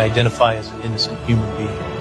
identify as an innocent human being.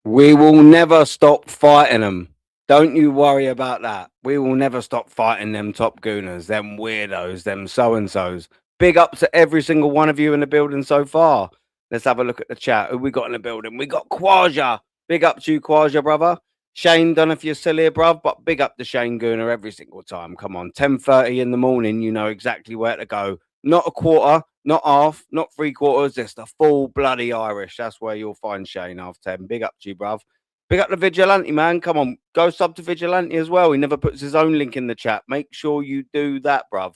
We will never stop fighting them. Don't you worry about that. We will never stop fighting them top gooners, them weirdos, them so-and-sos. Big up to every single one of you in the building so far. Let's have a look at the chat. Who we got in the building? We got Quaja. Big up to you, Quaja, brother. Shane, don't know if you're still here, bruv, but big up to Shane Gooner every single time. Come on, 10:30 in the morning, you know exactly where to go. Not a quarter, not half, not 3/4, just a full bloody Irish. That's where you'll find Shane half 10. Big up to you, bruv. Big up the Vigilante, man. Come on, go sub to Vigilante as well. He never puts his own link in the chat. Make sure you do that, bruv.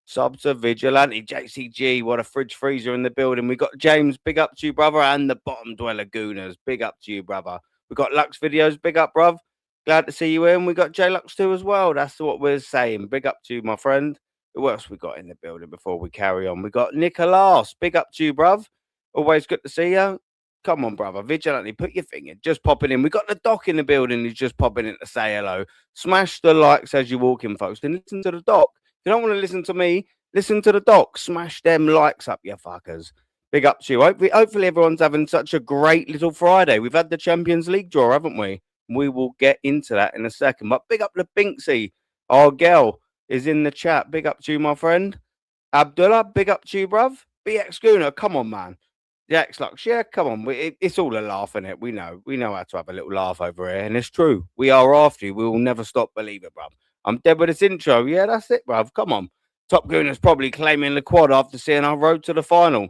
Sub to Vigilante, JCG, what a fridge freezer in the building. We got James, big up to you, brother, and the Bottom Dweller Gooners, big up to you, brother. We got Lux Videos, big up, bruv. Glad to see you in. We got J Lux too as well. That's what we're saying. Big up to you, my friend. Who else we got in the building before we carry on? We got Nicholas, big up to you, bruv. Always good to see you. Come on, brother. Vigilante, put your thing in. Just popping in. We got the doc in the building. He's just popping in to say hello. Smash the likes as you walk in, folks. And listen to the doc. If you don't want to listen to me, listen to the doc. Smash them likes up, you fuckers. Big up to you. Hopefully everyone's having such a great little Friday. We've had the Champions League draw, haven't we? We will get into that in a second. But big up to Binksy. Our girl is in the chat. Big up to you, my friend. Abdullah, big up to you, bruv. BX Schooner, come on, man. The X Lux, yeah, come on. It's all a laugh, in it. We know how to have a little laugh over here. And it's true. We are after you. We will never stop, believe it, bruv. I'm dead with this intro. Yeah, that's it, bruv. Come on. Top Gooner's probably claiming the quad after seeing our road to the final.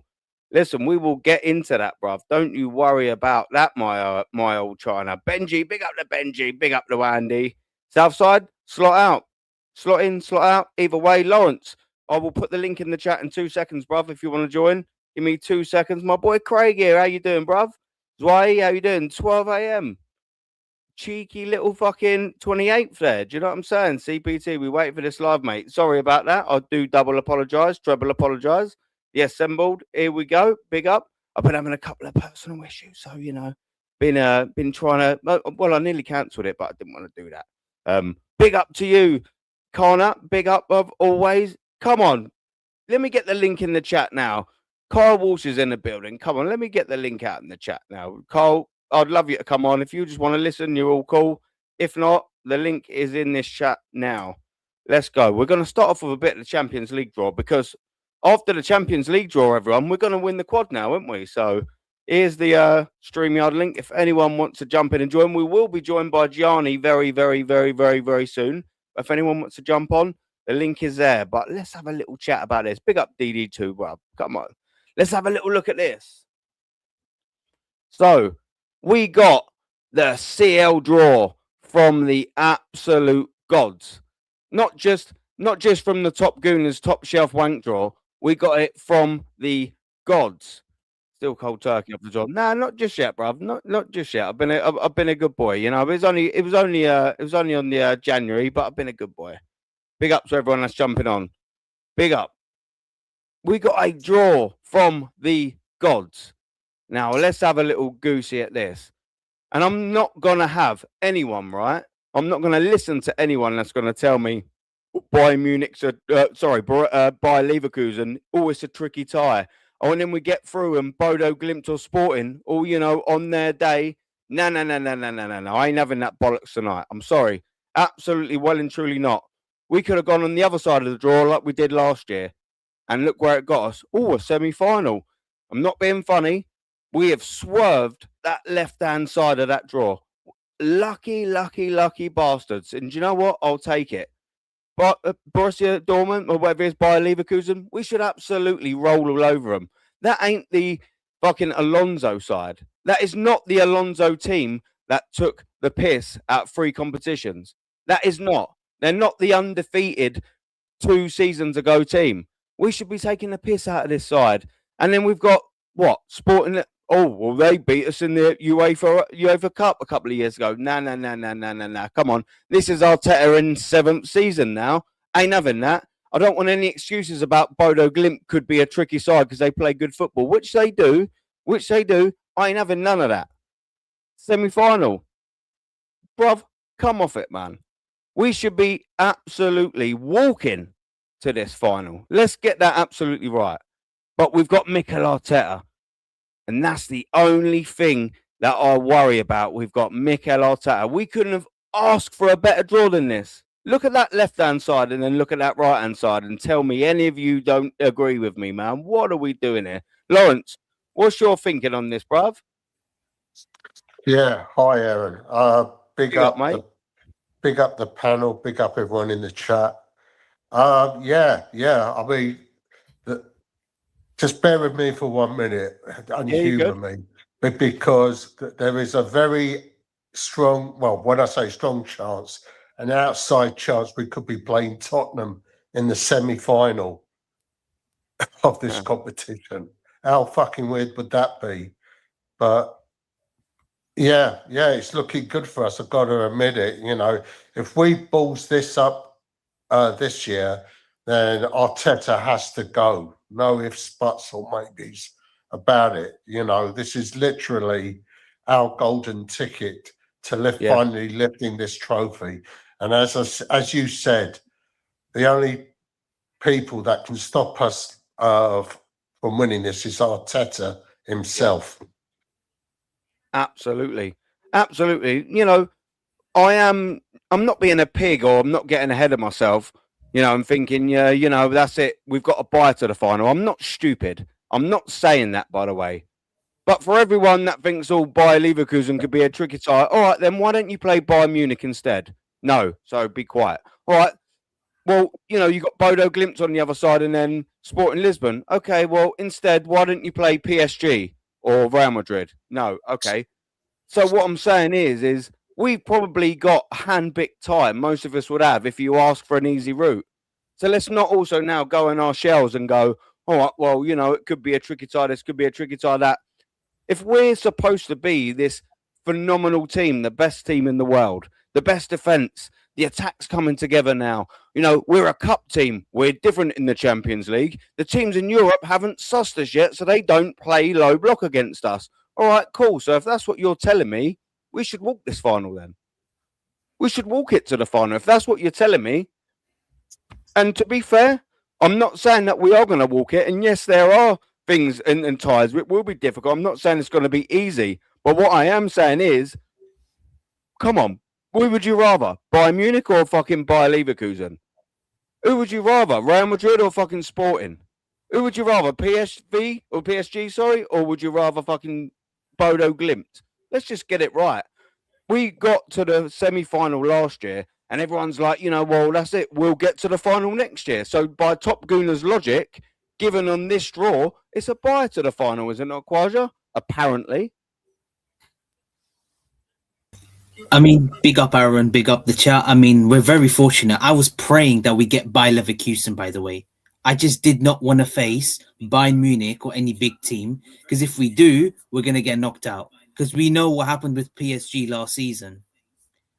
Listen, we will get into that, bruv. Don't you worry about that, my old China. Benji, big up to Benji. Big up to Andy. Southside, slot out. Slot in, slot out. Either way, Lawrence, I will put the link in the chat in 2 seconds, bruv, if you want to join. Give me 2 seconds. My boy Craig here. How you doing, bruv? Zwai, how you doing? 12 a.m. Cheeky little fucking 28th there. Do you know what I'm saying? CPT, we wait for this live, mate. Sorry about that. I do double apologise, treble apologise. The assembled. Here we go. Big up. I've been having a couple of personal issues, so you know, been trying to. Well, I nearly cancelled it, but I didn't want to do that. Big up to you, Connor. Big up of always. Come on, let me get the link in the chat now. Kyle Walsh is in the building. Come on, let me get the link out in the chat now. Kyle, I'd love you to come on. If you just want to listen, you're all cool. If not, the link is in this chat now. Let's go. We're going to start off with a bit of the Champions League draw because after the Champions League draw, everyone, we're going to win the quad now, aren't we? So here's the StreamYard link. If anyone wants to jump in and join, we will be joined by Gianni very, very, very, very, very soon. If anyone wants to jump on, the link is there. But let's have a little chat about this. Big up DD2, bro. Come on. Let's have a little look at this. So we got the CL draw from the absolute gods. Not just from the top gooners, top shelf wank draw. We got it from the gods. Still cold turkey off the job. Nah, not just yet, bruv. Not just yet. I've been a good boy. You know, it was only on the January, but I've been a good boy. Big up to everyone that's jumping on. Big up. We got a draw from the gods. Now let's have a little goosey at this. And I'm not gonna have anyone, right? I'm not gonna listen to anyone that's gonna tell me Bayern Munich's by Leverkusen. Oh, it's a tricky tie. Oh, and then we get through and Bodo Glimt or Sporting, all you know, on their day. No. I ain't having that bollocks tonight. I'm sorry. Absolutely well and truly not. We could have gone on the other side of the draw like we did last year. And look where it got us. Oh, a semi-final. I'm not being funny. We have swerved that left-hand side of that draw. Lucky bastards. And do you know what? I'll take it. But Borussia Dortmund, or whatever it is, Bayer Leverkusen, we should absolutely roll all over them. That ain't the fucking Alonso side. That is not the Alonso team that took the piss at 3 competitions. That is not. They're not the undefeated 2 seasons ago team. We should be taking the piss out of this side. And then we've got, what, Sporting... Oh, well, they beat us in the UEFA Cup a couple of years ago. Nah. Come on. This is Arteta in 7th season now. Ain't having that. I don't want any excuses about Bodo Glimt could be a tricky side because they play good football, which they do. I ain't having none of that. Semi-final. Bruv, come off it, man. We should be absolutely walking to this final. Let's get that absolutely right. But we've got Mikel Arteta, and that's the only thing that I worry about. We've got Mikel Arteta. We couldn't have asked for a better draw than this. Look at that left-hand side and then look at that right-hand side and tell me any of you don't agree with me, man. What are we doing here? Lawrence, what's your thinking on this, bruv? Yeah, hi Aaron. Big Big up, up mate. the panel, big up everyone in the chat. Yeah. I mean, just bear with me for 1 minute and Yeah, you humour good? me, because there is a very strong, well, when I say strong chance, an outside chance we could be playing Tottenham in the semi-final of this Yeah. competition. How fucking weird would that be? But yeah, it's looking good for us. I've got to admit it. You know, if we balls this up this year, then Arteta has to go. No ifs, buts, or maybes about it. You know, this is literally our golden ticket to Yeah. finally lifting this trophy. And as you said, the only people that can stop us from winning this is Arteta himself. Absolutely. Absolutely. You know, I'm not being a pig or I'm not getting ahead of myself. You know, I'm thinking, yeah, you know, that's it. We've got to buy to the final. I'm not stupid. I'm not saying that, by the way. But for everyone that thinks all Bayer Leverkusen could be a tricky tie, all right, then why don't you play Bayern Munich instead? No, so be quiet. All right. Well, you know, you got Bodo Glimt on the other side and then Sporting Lisbon. Okay, well, instead, why don't you play PSG or Real Madrid? No, okay. So what I'm saying is we probably got hand-picked time. Most of us would have if you ask for an easy route. So let's not also now go in our shells and go, all right, well, you know, it could be a tricky tie. This could be a tricky tie. That if we're supposed to be this phenomenal team, the best team in the world, the best defense, the attack's coming together now. You know, we're a cup team. We're different in the Champions League. The teams in Europe haven't sussed us yet, so they don't play low block against us. All right, cool. So if that's what you're telling me, we should walk this final then. We should walk it to the final if that's what you're telling me. And to be fair, I'm not saying that we are going to walk it. And yes, there are things and ties. It will be difficult. I'm not saying it's going to be easy. But what I am saying is, come on, who would you rather? Bayern Munich or fucking Bayer Leverkusen? Who would you rather? Real Madrid or fucking Sporting? Who would you rather? PSV or PSG, sorry? Or would you rather fucking Bodo Glimt? Let's just get it right. We got to the semi-final last year and everyone's like, you know, well, that's it. We'll get to the final next year. So by Top Gooner's logic, given on this draw, it's a buy to the final, isn't it, COYG? Apparently. I mean, big up Aaron, big up the chat. I mean, we're very fortunate. I was praying that we get Bayer Leverkusen, by the way. I just did not want to face Bayern Munich or any big team, because if we do, we're going to get knocked out, because we know what happened with PSG last season.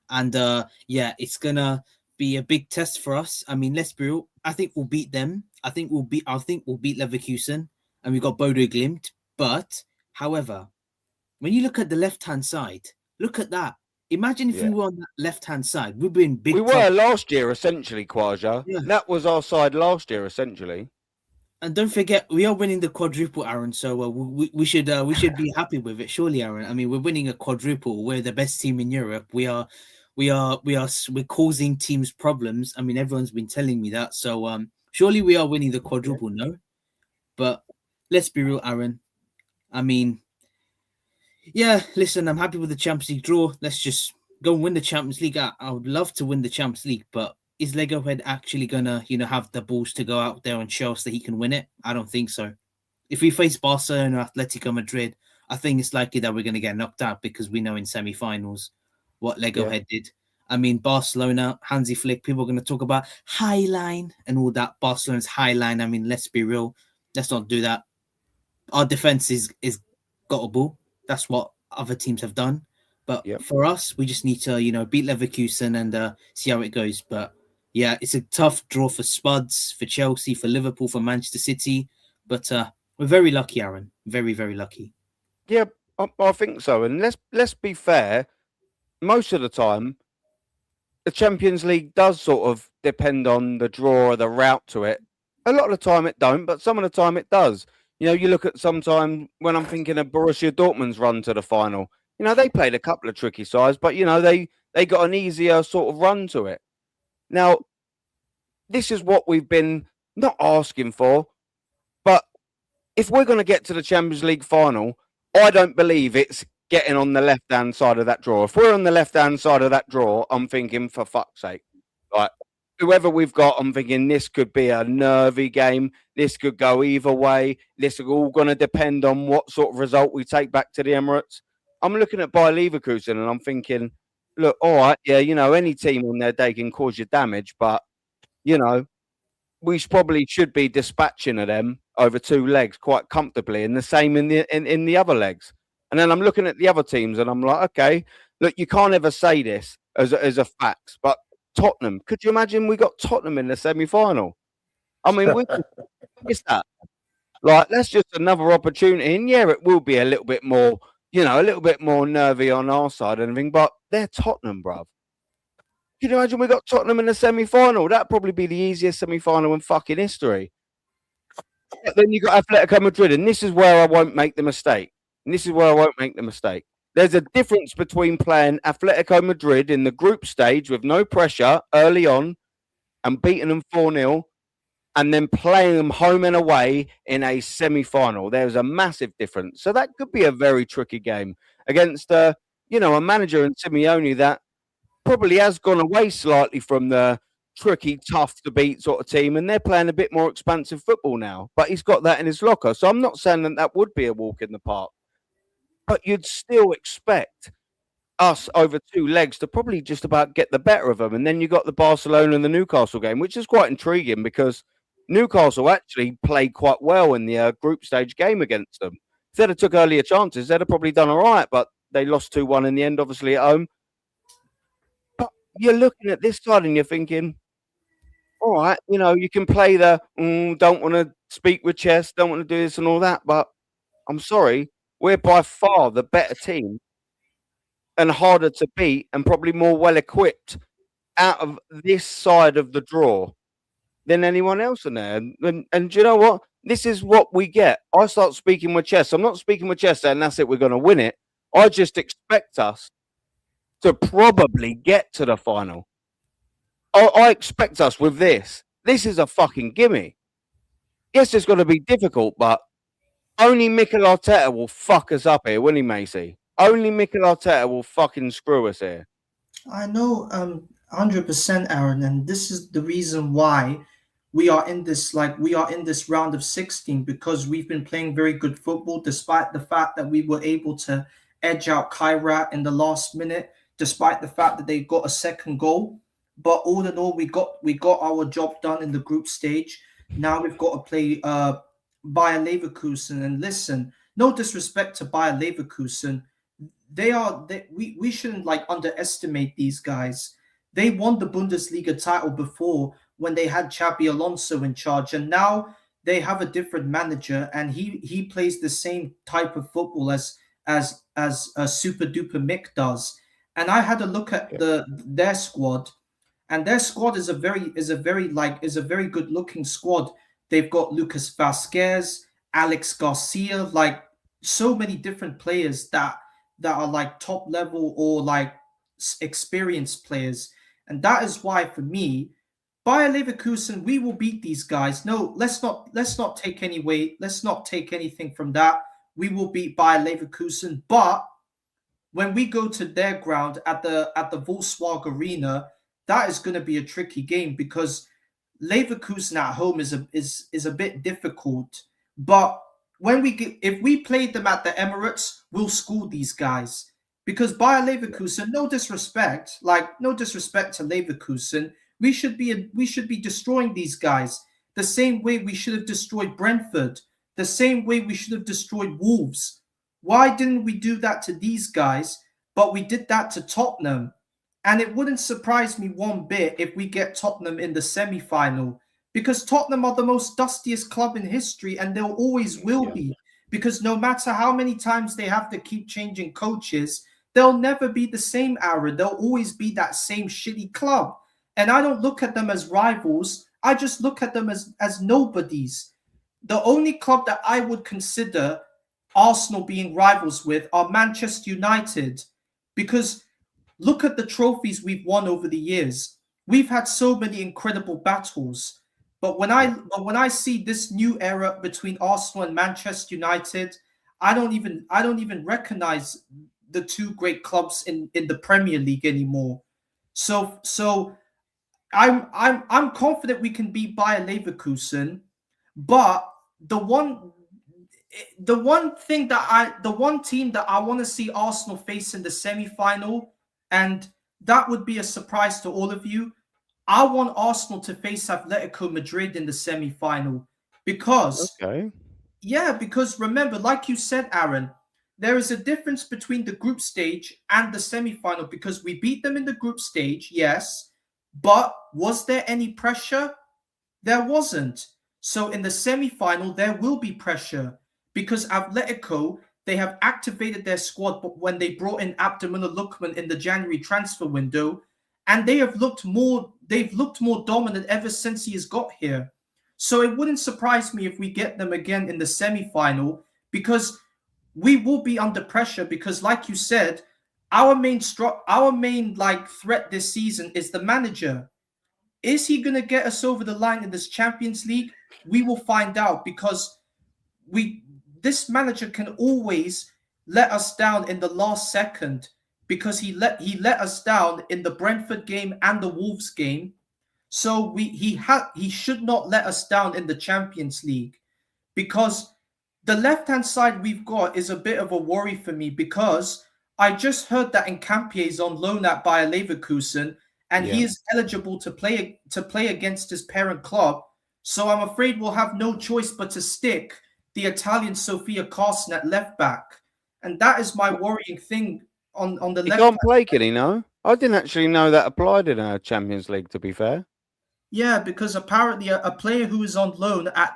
And yeah, it's going to be a big test for us. I mean, let's be real. I think we'll beat them. I think we'll beat Leverkusen, and we got Bodo Glimt. But however, when you look at the left-hand side, look at that. Imagine if we were on that left-hand side. We'd be in big trouble. We were last year, essentially, COYG. Yeah. That was our side last year, essentially. And don't forget, we are winning the quadruple, Aaron. So we should be happy with it, surely, Aaron. I mean, we're winning a quadruple. We're the best team in Europe. We're causing teams problems. I mean, everyone's been telling me that. So surely we are winning the quadruple, no? But let's be real, Aaron. I mean, yeah, listen, I'm happy with the Champions League draw. Let's just go and win the Champions League. I would love to win the Champions League, but is Lego Head actually gonna, have the balls to go out there and show us that he can win it? I don't think so. If we face Barcelona or Atletico Madrid, I think it's likely that we're gonna get knocked out, because we know in semi-finals what Lego Head did. I mean, Barcelona, Hansi Flick, people are gonna talk about high line and all that. Barcelona's high line. I mean, let's be real. Let's not do that. Our defense is gottable. That's what other teams have done. But for us, we just need to, beat Leverkusen and see how it goes. But yeah, it's a tough draw for Spuds, for Chelsea, for Liverpool, for Manchester City. But we're very lucky, Aaron. Very, very lucky. Yeah, I think so. And let's be fair. Most of the time, the Champions League does sort of depend on the draw or the route to it. A lot of the time it don't, but some of the time it does. You know, you look at sometime when I'm thinking of Borussia Dortmund's run to the final. You know, they played a couple of tricky sides, but you know, they got an easier sort of run to it. Now, this is what we've been not asking for, but if we're going to get to the Champions League final, I don't believe it's getting on the left-hand side of that draw. If we're on the left-hand side of that draw, I'm thinking, for fuck's sake, like, whoever we've got, I'm thinking this could be a nervy game. This could go either way. This is all going to depend on what sort of result we take back to the Emirates. I'm looking at Bayer Leverkusen and I'm thinking, look, all right, yeah, you know, any team on their day can cause you damage, but, you know, we probably should be dispatching of them over 2 legs quite comfortably, and the same in the other legs. And then I'm looking at the other teams, and I'm like, okay, look, you can't ever say this as a fact, but Tottenham, could you imagine we got Tottenham in the semi-final? I mean, we missed that. Like, that's just another opportunity, and yeah, it will be a little bit more, you know, a little bit more nervy on our side and everything, but they're Tottenham, bruv. Can you imagine we got Tottenham in the semi-final? That'd probably be the easiest semi-final in fucking history. But then you got Atletico Madrid, and this is where I won't make the mistake. There's a difference between playing Atletico Madrid in the group stage with no pressure early on and beating them 4-0, and then playing them home and away in a semi-final. There's a massive difference. So that could be a very tricky game against, you know, a manager in Simeone that probably has gone away slightly from the tricky, tough to beat sort of team, and they're playing a bit more expansive football now. But he's got that in his locker. So I'm not saying that would be a walk in the park. But you'd still expect us over 2 legs to probably just about get the better of them. And then you got the Barcelona and the Newcastle game, which is quite intriguing because Newcastle actually played quite well in the group stage game against them. If they'd have took earlier chances, they'd have probably done all right, but they lost 2-1 in the end, obviously, at home. But you're looking at this side and you're thinking, all right, you know, you can play the don't want to speak with chess, don't want to do this and all that, but I'm sorry, we're by far the better team and harder to beat and probably more well equipped out of this side of the draw than anyone else in there. And do you know what? This is what we get. I start speaking with chess. I'm not speaking with chess and that's it, we're going to win it. I just expect us to probably get to the final. I expect us with this. This is a fucking gimme. Yes, it's going to be difficult, but only Mikel Arteta will fuck us up here, won't he, Macy? Only Mikel Arteta will fucking screw us here. I know, 100%, Aaron, and this is the reason why we are in this round of 16, because we've been playing very good football, despite the fact that we were able to edge out Kairat in the last minute, despite the fact that they got a second goal. But all in all, we got our job done in the group stage. Now we've got to play Bayer Leverkusen, and listen, no disrespect to Bayer Leverkusen, we shouldn't underestimate these guys. They won the Bundesliga title before when they had Xabi Alonso in charge, and now they have a different manager, and he plays the same type of football as Super Duper Mick does. And I had a look at their squad, and their squad is a very good looking squad. They've got Lucas Vazquez, Alex Garcia, like so many different players that are top level or experienced players. And that is why, for me, Bayer Leverkusen, we will beat these guys. No, let's not take anything from that. We will beat Bayer Leverkusen, but when we go to their ground at the Volkswagen Arena, that is going to be a tricky game, because Leverkusen at home is a bit difficult. But if we played them at the Emirates, we'll school these guys, because Bayer Leverkusen, no disrespect to Leverkusen, we should be destroying these guys the same way we should have destroyed Brentford, the same way we should have destroyed Wolves. Why didn't we do that to these guys, but we did that to Tottenham? And it wouldn't surprise me one bit if we get Tottenham in the semi-final, because Tottenham are the most dustiest club in history, and they'll always will be, because no matter how many times they have to keep changing coaches, they'll never be the same, Aaron. They'll always be that same shitty club. And I don't look at them as rivals. I just look at them as nobodies. The only club that I would consider Arsenal being rivals with are Manchester United, because look at the trophies we've won over the years. We've had so many incredible battles. But when I see this new era between Arsenal and Manchester United, I don't even recognize the two great clubs in the Premier League anymore. So I'm confident we can beat Bayer Leverkusen, but the one team that I want to see Arsenal face in the semi-final, and that would be a surprise to all of you, I want Arsenal to face Atletico Madrid in the semi-final because remember, like you said, Aaron, there is a difference between the group stage and the semi-final because we beat them in the group stage, yes, but was there any pressure? There wasn't. So in the semi-final, there will be pressure because Atletico, they have activated their squad when they brought in Abdullah Lukman in the January transfer window, and they've looked more dominant ever since he has got here. So it wouldn't surprise me if we get them again in the semi-final because we will be under pressure because, like you said, our main threat this season is the manager. Is he going to get us over the line in this Champions League? We will find out because this manager can always let us down in the last second because he let us down in the Brentford game and the Wolves game. So he should not let us down in the Champions League because the left-hand side we've got is a bit of a worry for me because I just heard that Nketiah is on loan at Bayer Leverkusen and he is eligible to play against his parent club. So I'm afraid we'll have no choice but to stick the Italian Sofia Carson at left back. And that is my worrying thing on the left. He can't play, can he? No, I didn't actually know that applied in our Champions League, to be fair. Yeah, because apparently a player who is on loan at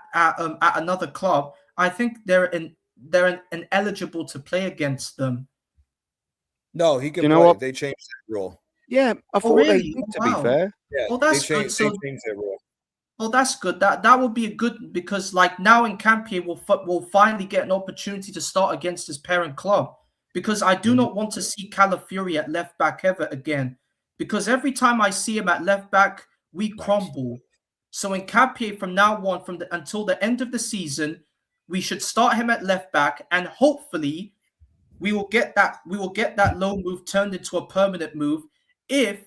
another club, I think they're ineligible to play against them. No, he can you play. know what? They changed that rule. Yeah, I thought really? they did, to be fair. Yeah, well, that's they good. changed that rule. Well, that's good. That would be a good because like now Nketiah will finally get an opportunity to start against his parent club because I do not want to see Calafiori at left back ever again because every time I see him at left back, we crumble. So Nketiah from now on, until the end of the season, we should start him at left back, and hopefully, we will get that loan move turned into a permanent move if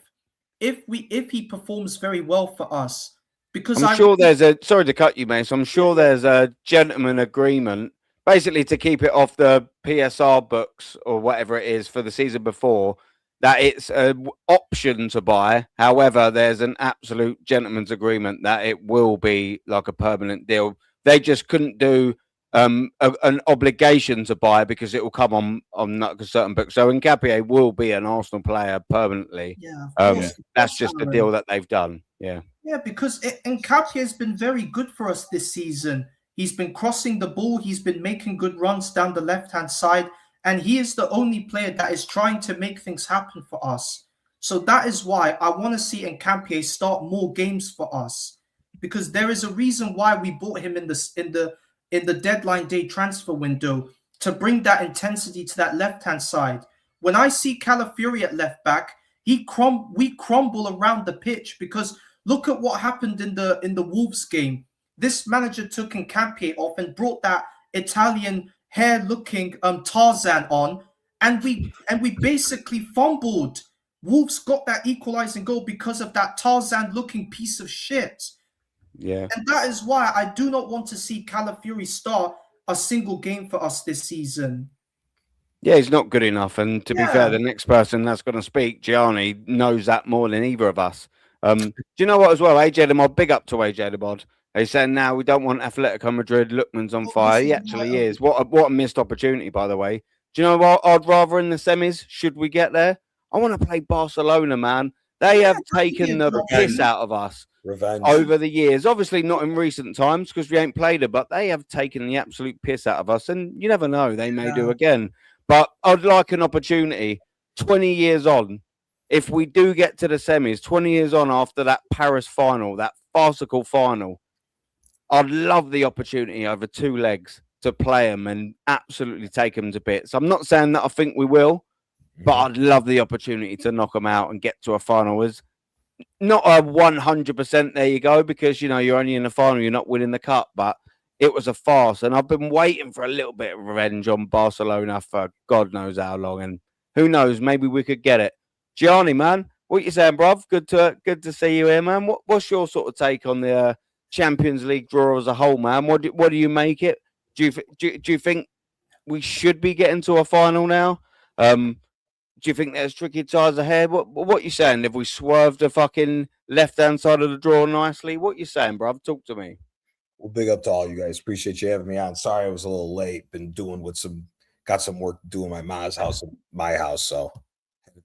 he performs very well for us. Because I'm sure there's sorry to cut you, mate. So I'm sure there's a gentleman agreement, basically to keep it off the PSR books or whatever it is for the season before, that it's an option to buy. However, there's an absolute gentleman's agreement that it will be like a permanent deal. They just couldn't do an obligation to buy because it will come on a certain book. So Nketiah will be an Arsenal player permanently. Yeah, that's just the deal that they've done. Yeah. Yeah, because Nketiah has been very good for us this season. He's been crossing the ball. He's been making good runs down the left-hand side. And he is the only player that is trying to make things happen for us. So that is why I want to see Nketiah start more games for us. Because there is a reason why we bought him in the deadline day transfer window to bring that intensity to that left-hand side. When I see Calafiori at left back, we crumble around the pitch because look at what happened in the Wolves game. This manager took Nketiah off and brought that Italian hair-looking Tarzan on, and we basically fumbled. Wolves got that equalizing goal because of that Tarzan-looking piece of shit. Yeah. And that is why I do not want to see Calafiori start a single game for us this season. Yeah, he's not good enough. And to be fair, the next person that's going to speak, Gianni, knows that more than either of us. Do you know what as well? AJ Lamod, big up to AJ Lamod. He's saying now we don't want Atletico Madrid. Lookman's on fire. He actually is. What a missed opportunity, by the way. Do you know what I'd rather in the semis? Should we get there? I want to play Barcelona, man. They have taken the piss out of us over the years. Obviously not in recent times because we ain't played it, but they have taken the absolute piss out of us. And you never know, they may do again. But I'd like an opportunity 20 years on, if we do get to the semis, 20 years on after that Paris final, that farcical final, I'd love the opportunity over 2 legs to play them and absolutely take them to bits. I'm not saying that I think we will, but I'd love the opportunity to knock them out and get to a final. It's not a 100% there you go, because, you know, you're only in the final, you're not winning the cup, but it was a farce. And I've been waiting for a little bit of revenge on Barcelona for God knows how long. And who knows, maybe we could get it. Gianni, man, what you saying, bruv? Good to see you here, man. What's your sort of take on the Champions League draw as a whole, man? What do you make it? Do you think we should be getting to a final now? Do you think there's tricky ties ahead? What you saying? Have we swerved the fucking left-hand side of the draw nicely? What you saying, bruv? Talk to me. Well, big up to all you guys. Appreciate you having me on. Sorry I was a little late. Been got some work to do in my mom's house and my house, so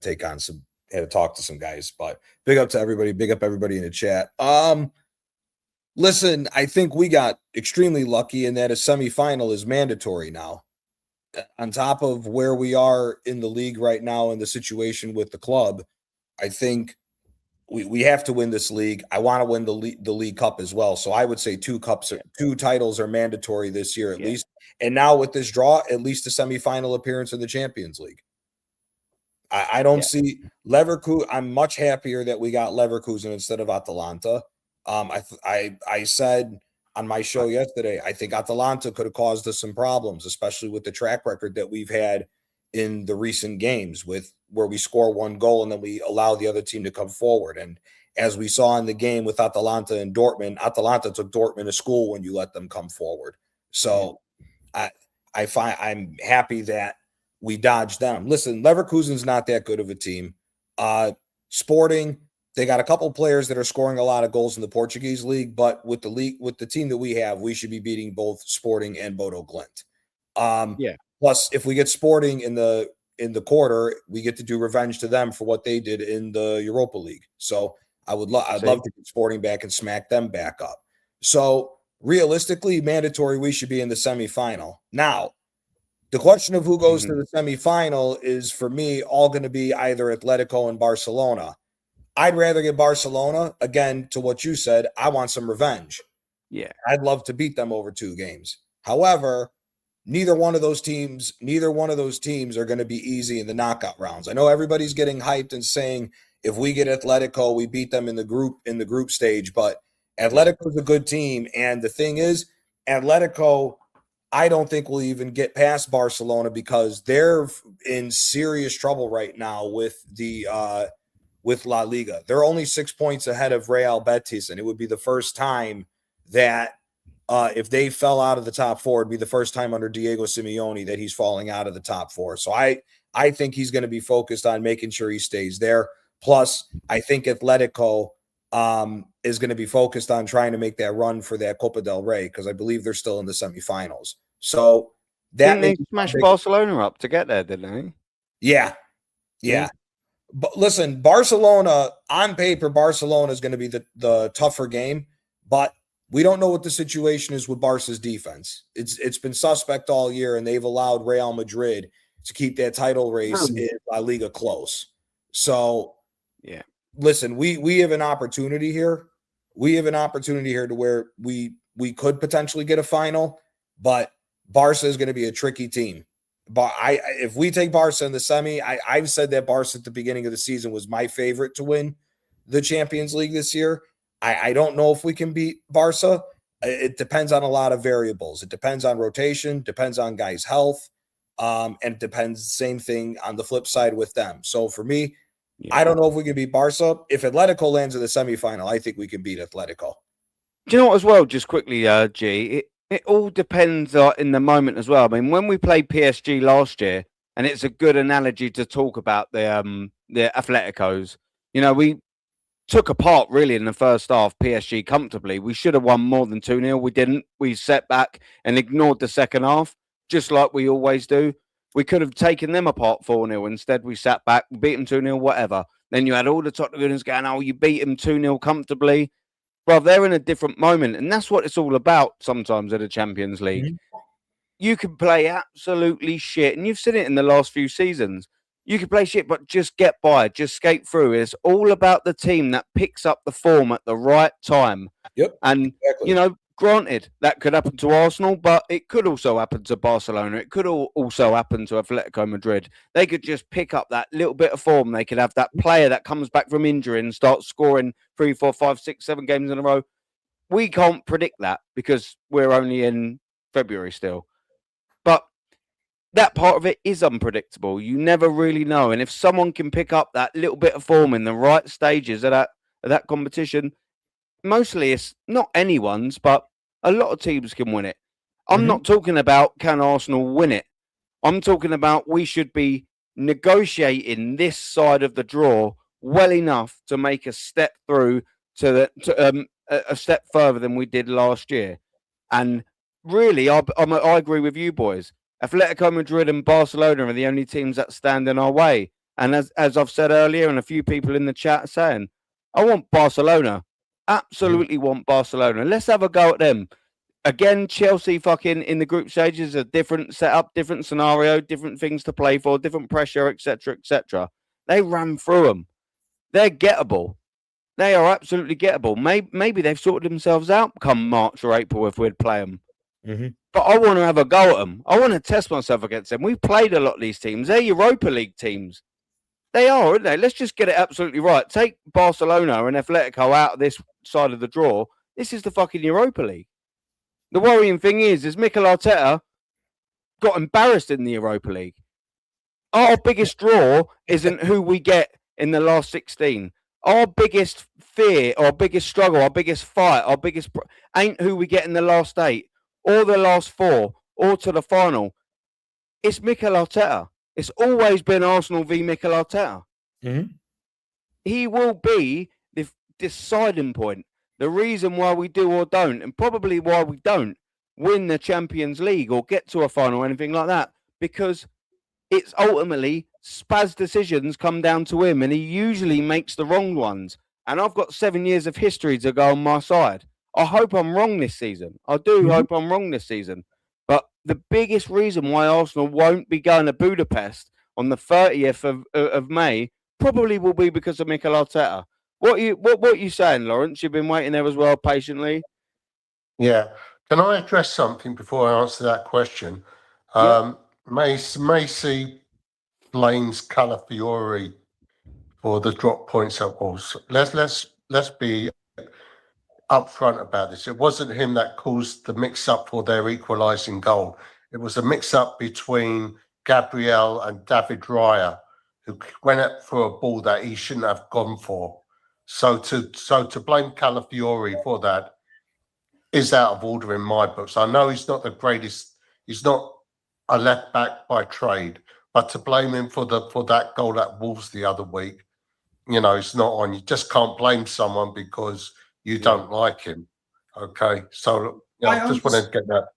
had to talk to some guys. But big up to everybody. Big up everybody in the chat. Listen, I think we got extremely lucky in that a semifinal is mandatory now. On top of where we are in the league right now and the situation with the club, I think we have to win this league. I want to win the League Cup as well. So I would say 2 titles are mandatory this year at least. And now with this draw, at least a semifinal appearance in the Champions League. I don't see Leverkusen. I'm much happier that we got Leverkusen instead of Atalanta. I said on my show yesterday, I think Atalanta could have caused us some problems, especially with the track record that we've had in the recent games where we score 1 goal and then we allow the other team to come forward. And as we saw in the game with Atalanta and Dortmund, Atalanta took Dortmund to school when you let them come forward. So I'm happy that we dodged them. Listen, Leverkusen's not that good of a team. Sporting, they got a couple players that are scoring a lot of goals in the Portuguese league, but with the team that we have, we should be beating both Sporting and Bodo Glimt. Plus, if we get Sporting in the quarter, we get to do revenge to them for what they did in the Europa League. So I'd love to get Sporting back and smack them back up. So realistically, mandatory, we should be in the semifinal. Now, the question of who goes to the semifinal is, for me, all going to be either Atletico and Barcelona. I'd rather get Barcelona. Again, to what you said, I want some revenge. Yeah. I'd love to beat them over 2 games. However, neither one of those teams are going to be easy in the knockout rounds. I know everybody's getting hyped and saying if we get Atletico, we beat them in the group stage, but Atletico's a good team. And the thing is, Atletico, I don't think will even get past Barcelona because they're in serious trouble right now with La Liga. They're only 6 points ahead of Real Betis, and it would be the first time that if they fell out of the top 4, it'd be the first time under Diego Simeone that he's falling out of the top 4. So I think he's going to be focused on making sure he stays there. Plus, I think Atletico is going to be focused on trying to make that run for that Copa del Rey because I believe they're still in the semifinals. So that they smashed Barcelona up to get there, didn't they? Yeah. But listen, Barcelona, on paper, Barcelona is going to be the tougher game, but we don't know what the situation is with Barca's defense. It's been suspect all year, and they've allowed Real Madrid to keep that title race in La Liga close. So, yeah, listen, we have an opportunity here. We have an opportunity here to where we could potentially get a final, but Barca is going to be a tricky team. But if we take Barca in the semi, I've said that Barca at the beginning of the season was my favorite to win the Champions League this year. I don't know if we can beat Barca. It depends on a lot of variables. It depends on rotation, depends on guys' health, and it depends, same thing on the flip side with them. So for me, I don't know if we can beat Barca. If Atletico lands in the semifinal, I think we can beat Atletico. Do you know what as well, just quickly, G, it all depends in the moment as well. I mean, when we played PSG last year, and it's a good analogy to talk about the Atleticos, you know, we took apart really in the first half PSG comfortably. We should have won more than 2-0. We didn't. We set back and ignored the second half, just like we always do. We could have taken them apart 4-0. Instead, we sat back, beat them 2-0, whatever. Then you had all the Tottenham going, oh, you beat them 2-0 comfortably. Bro, they're in a different moment. And that's what it's all about sometimes at the Champions League. You can play absolutely shit. And you've seen it in the last few seasons. You can play shit, but just get by, just skate through. It's all about the team that picks up the form at the right time. Yep. And, Exactly. granted, that could happen to Arsenal, but it could also happen to Barcelona. It could also happen to Atletico Madrid. They could just pick up that little bit of form. They could have that player that comes back from injury and starts scoring 3, 4, 5, 6, 7 games in a row. We can't predict that because we're only in February still. But that part of it is unpredictable. You never really know. And if someone can pick up that little bit of form in the right stages of that competition, mostly it's not anyone's, but a lot of teams can win it. I'm not talking about can Arsenal win it. I'm talking about we should be negotiating this side of the draw well enough to make a step through to a step further than we did last year. And really, I agree with you boys. Atletico Madrid and Barcelona are the only teams that stand in our way. And as I've said earlier, and a few people in the chat are saying, I want Barcelona. Absolutely want Barcelona. Let's have a go at them. Again, Chelsea fucking in the group stages, a different setup, different scenario, different things to play for, different pressure, etc., etc. They ran through them. They're gettable. They are absolutely gettable. Maybe they've sorted themselves out come March or April if we'd play them. But I want to have a go at them. I want to test myself against them. We've played a lot of these teams. They're Europa League teams. They are, aren't they? Let's just get it absolutely right. Take Barcelona and Atletico out of this side of the draw. This is the fucking Europa League. The worrying thing is Mikel Arteta got embarrassed in the Europa League. Our biggest draw isn't who we get in the last 16. Our biggest fear, our biggest struggle, our biggest fight, ain't who we get in the last 8 or the last 4 or to the final. It's Mikel Arteta. It's always been Arsenal v Mikel Arteta. He will be the deciding point, the reason why we do or don't, and probably why we don't win the Champions League or get to a final or anything like that, because it's ultimately Spaz decisions come down to him, and he usually makes the wrong ones. And I've got 7 years of history to go on my side. I hope I'm wrong this season. I do hope I'm wrong this season. But the biggest reason why Arsenal won't be going to Budapest on the 30th of May probably will be because of Mikel Arteta. What are you saying, Lawrence? You've been waiting there as well patiently. Yeah. Can I address something before I answer that question? Macy blames Calafiori for the drop points at Wolves. Let's be upfront about this. It wasn't him that caused the mix-up for their equalising goal. It was a mix-up between Gabriel and David Raya, who went up for a ball that he shouldn't have gone for. So to blame Calafiori for that is out of order in my books. I know he's not the greatest. He's not a left back by trade, but to blame him for that goal at Wolves the other week, it's not on. You just can't blame someone because you don't like him. Okay, so I just want to get that.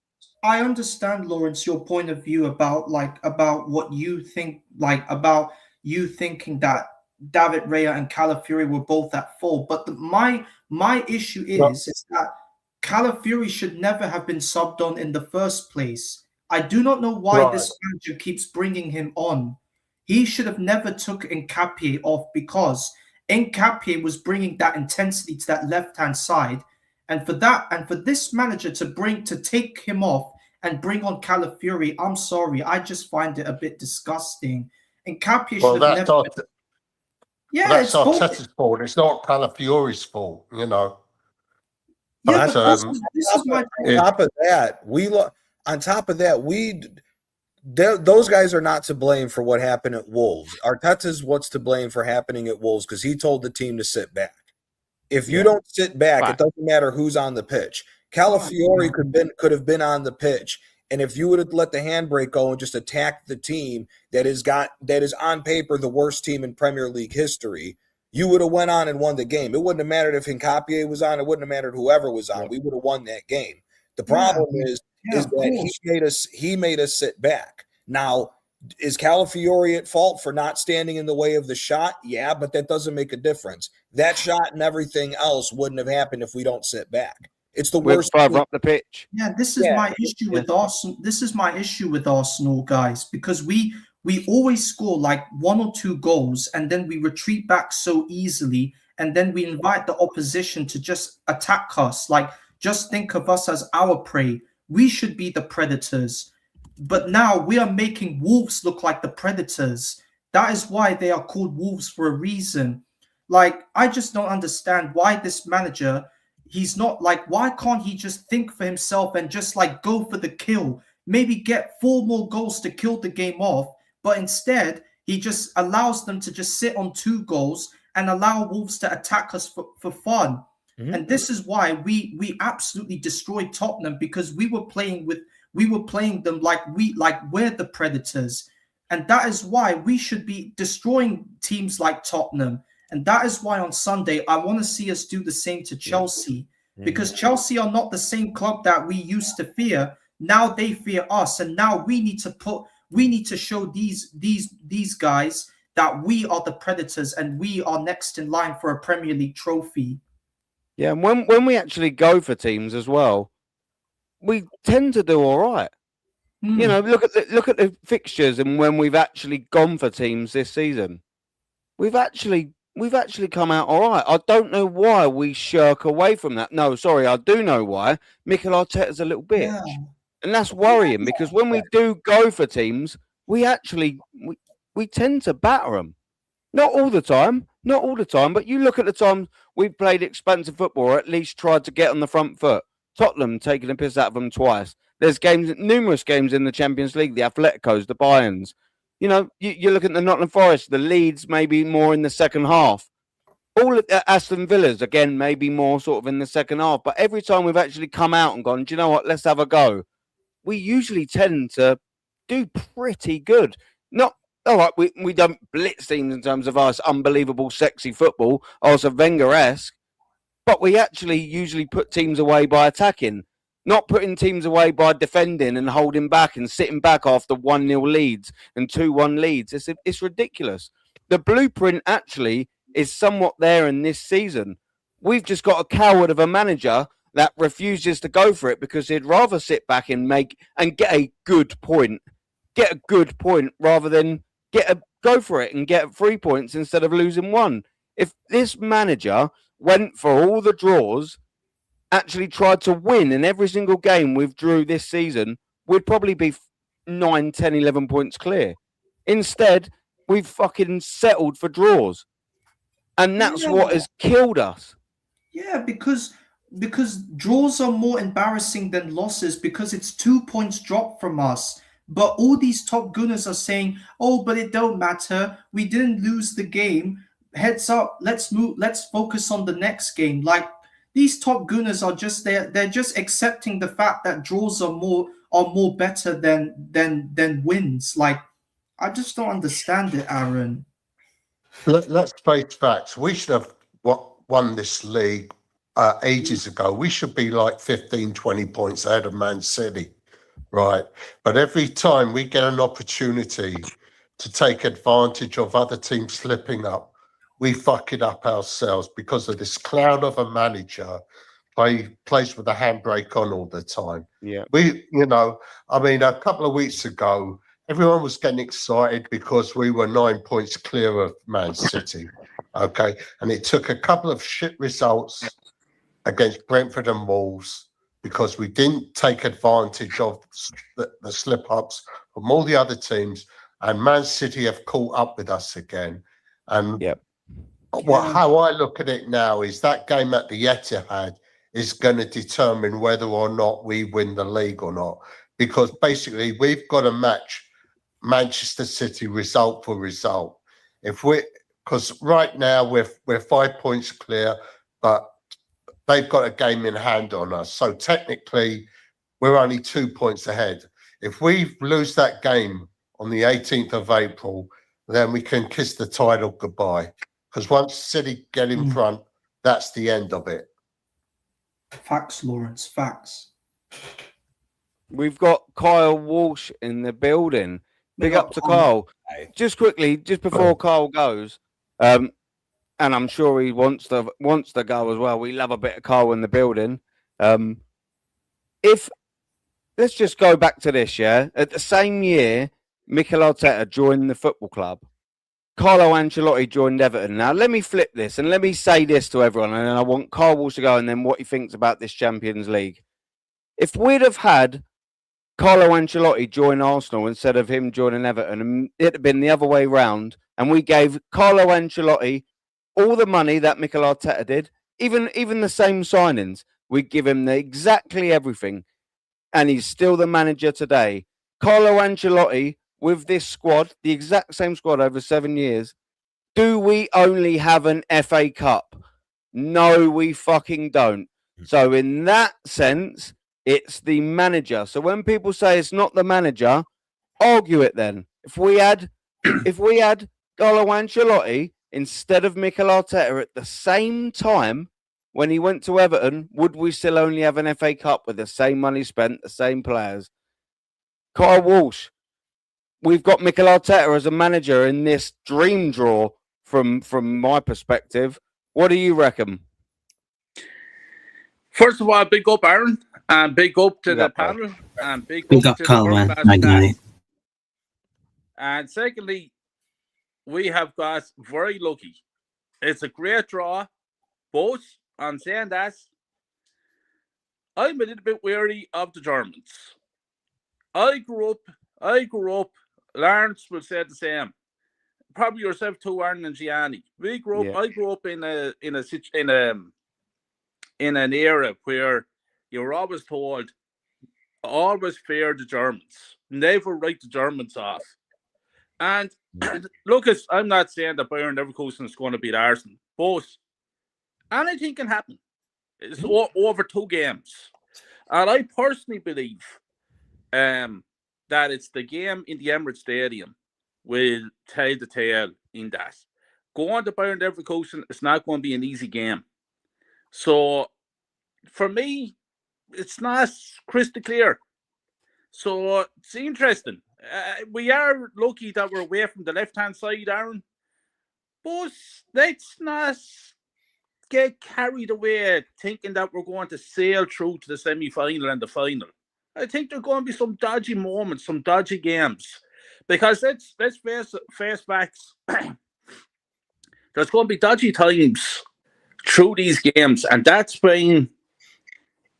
I understand, Lawrence, your point of view about what you think, about you thinking that David Raya and Calafiori were both at fault. But my issue is that Calafiori should never have been subbed on in the first place. I do not know why this manager keeps bringing him on. He should have never took Nkapie off, because Nkapie was bringing that intensity to that left-hand side. And for this manager to take him off and bring on Calafiori, I'm sorry, I just find it a bit disgusting. Nkapie should have never... That's Arteta's fault. It's not Calafiori's fault, Yeah, but, this is my... On top of that, those guys are not to blame for what happened at Wolves. Arteta's what's to blame for happening at Wolves, because he told the team to sit back. If you don't sit back, it doesn't matter who's on the pitch. Calafiori could have been on the pitch, and if you would have let the handbrake go and just attacked the team that is on paper the worst team in Premier League history, you would have went on and won the game. It wouldn't have mattered if Nkapie was on. It wouldn't have mattered whoever was on. We would have won that game. The problem is that he made us sit back. Now, is Calafiori at fault for not standing in the way of the shot? Yeah, but that doesn't make a difference. That shot and everything else wouldn't have happened if we don't sit back. It's the worst. Further up the pitch. Yeah, this is my issue with Arsenal. This is my issue with Arsenal, guys, because we we always score like 1 or 2 goals, and then we retreat back so easily, and then we invite the opposition to just attack us. Like, just think of us as our prey. We should be the predators. But now we are making Wolves look like the predators. That is why they are called Wolves for a reason. Like, I just don't understand why this manager, he's not like, why can't he just think for himself and just like go for the kill? Maybe get 4 more goals to kill the game off. But instead, he just allows them to just sit on 2 goals and allow Wolves to attack us for fun. Mhm. And this is why we absolutely destroyed Tottenham, because we were playing them like we're the predators. And that is why we should be destroying teams like Tottenham. And that is why on Sunday I want to see us do the same to Chelsea, because Chelsea are not the same club that we used to fear. Now they fear us, and now we need to show these guys that we are the predators and we are next in line for a Premier League trophy. Yeah, and when we actually go for teams as well, we tend to do all right. You know, look at the fixtures, and when we've actually gone for teams this season, we've actually come out all right. I don't know why we shirk away from that. No, sorry, I do know why. Mikel Arteta's a little bitch, and that's worrying because when we do go for teams, we actually we tend to batter them. Not all the time, but you look at the times we've played expansive football, or at least tried to get on the front foot. Tottenham taking a piss out of them twice. There's numerous games in the Champions League, the Atleticos, the Bayerns. You know, you look at the Nottingham Forest, the Leeds, maybe more in the second half. All of the Aston Villas, again, maybe more sort of in the second half. But every time we've actually come out and gone, do you know what, let's have a go, we usually tend to do pretty good. Not all right, we don't blitz teams in terms of us unbelievable sexy football, also Wenger-esque, but we actually usually put teams away by attacking, not putting teams away by defending and holding back and sitting back after 1-0 leads and 2-1 leads. It's ridiculous. The blueprint actually is somewhat there in this season. We've just got a coward of a manager that refuses to go for it because he'd rather sit back and get a good point. Get a good point rather than go for it and get 3 points instead of losing 1. If this manager went for all the draws, actually tried to win in every single game we've drew this season, we'd probably be 9, 10, 11 points clear. Instead, we've fucking settled for draws. And that's what has killed us. Yeah, because draws are more embarrassing than losses, because it's 2 points dropped from us. But all these top gunners are saying, oh, but it don't matter. We didn't lose the game. Heads up, let's focus on the next game. Like, these top gunners are just they're just accepting the fact that draws are more better than wins. Like, I just don't understand it, Aaron. Let's face facts. We should have won this league ages ago. We should be like 15, 20 points ahead of Man City. Right. But every time we get an opportunity to take advantage of other teams slipping up, we fuck it up ourselves because of this clown of a manager plays with a handbrake on all the time. Yeah. A couple of weeks ago, everyone was getting excited because we were 9 points clear of Man City. Okay. And it took a couple of shit results against Brentford and Wolves because we didn't take advantage of the slip-ups from all the other teams, and Man City have caught up with us again. And how I look at it now is that game at the Etihad is going to determine whether or not we win the league or not, because basically we've got to match Manchester City result for result. Because right now we're 5 points clear, but they've got a game in hand on us. So technically, we're only 2 points ahead. If we lose that game on the 18th of April, then we can kiss the title goodbye. Because once City get in front, that's the end of it. Facts, Lawrence, facts. We've got Kyle Walsh in the building. Big up to Kyle. Just quickly, just before Kyle goes, and I'm sure he wants to go as well. We love a bit of Kyle in the building. If let's just go back to this, yeah. At the same year, Mikel Arteta joined the football club. Carlo Ancelotti joined Everton. Now, let me flip this and let me say this to everyone, and then I want Carl Walsh to go and then what he thinks about this Champions League. If we'd have had Carlo Ancelotti join Arsenal instead of him joining Everton, and it'd have been the other way round, and we gave Carlo Ancelotti all the money that Mikel Arteta did, even the same signings, we'd give him exactly everything, and he's still the manager today. Carlo Ancelotti, with this squad, the exact same squad over 7 years, do we only have an FA Cup? No, we fucking don't. So in that sense, it's the manager. So when people say it's not the manager, argue it then. If we had Carlo Ancelotti instead of Mikel Arteta at the same time when he went to Everton, would we still only have an FA Cup with the same money spent, the same players? Kyle Walsh, we've got Mikel Arteta as a manager in this dream draw from my perspective. What do you reckon? First of all, big up Aaron, and big up to the panel, and big up to Carl, the man. world-class My guy. staff. And secondly, we have got very lucky. It's a great draw, but on saying that, I'm a little bit wary of the Germans. I grew up, Lawrence will say the same. Probably yourself too, Aaron and Gianni. I grew up in an era where you were always told, always fear the Germans. Never write the Germans off. And look, I'm not saying that Bayern Leverkusen is going to beat Arsenal, but anything can happen. It's over 2 games. And I personally believe that it's the game in the Emirates Stadium will tell the tale in that. Going to Bayern Leverkusen, it's not going to be an easy game. So, for me, it's not crystal clear. So, it's interesting. We are lucky that we're away from the left-hand side, Aaron. But let's not get carried away thinking that we're going to sail through to the semi-final and the final. I think there are going to be some dodgy moments, some dodgy games. Because let's face facts. There's going to be dodgy times through these games. And that's when,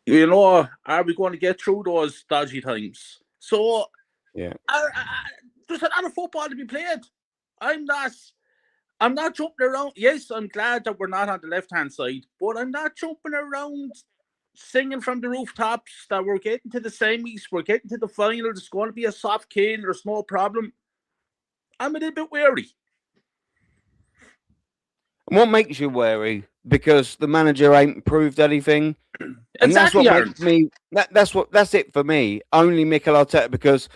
are we going to get through those dodgy times? So, yeah, there's a lot of football to be played. I'm not jumping around. Yes, I'm glad that we're not on the left-hand side, but I'm not jumping around singing from the rooftops that we're getting to the semis, we're getting to the final, it's going to be a soft kill, there's no problem. I'm a little bit wary. And what makes you wary? Because the manager ain't proved anything. And Exactly, that's what makes me. That's it for me. Only Mikel Arteta. Because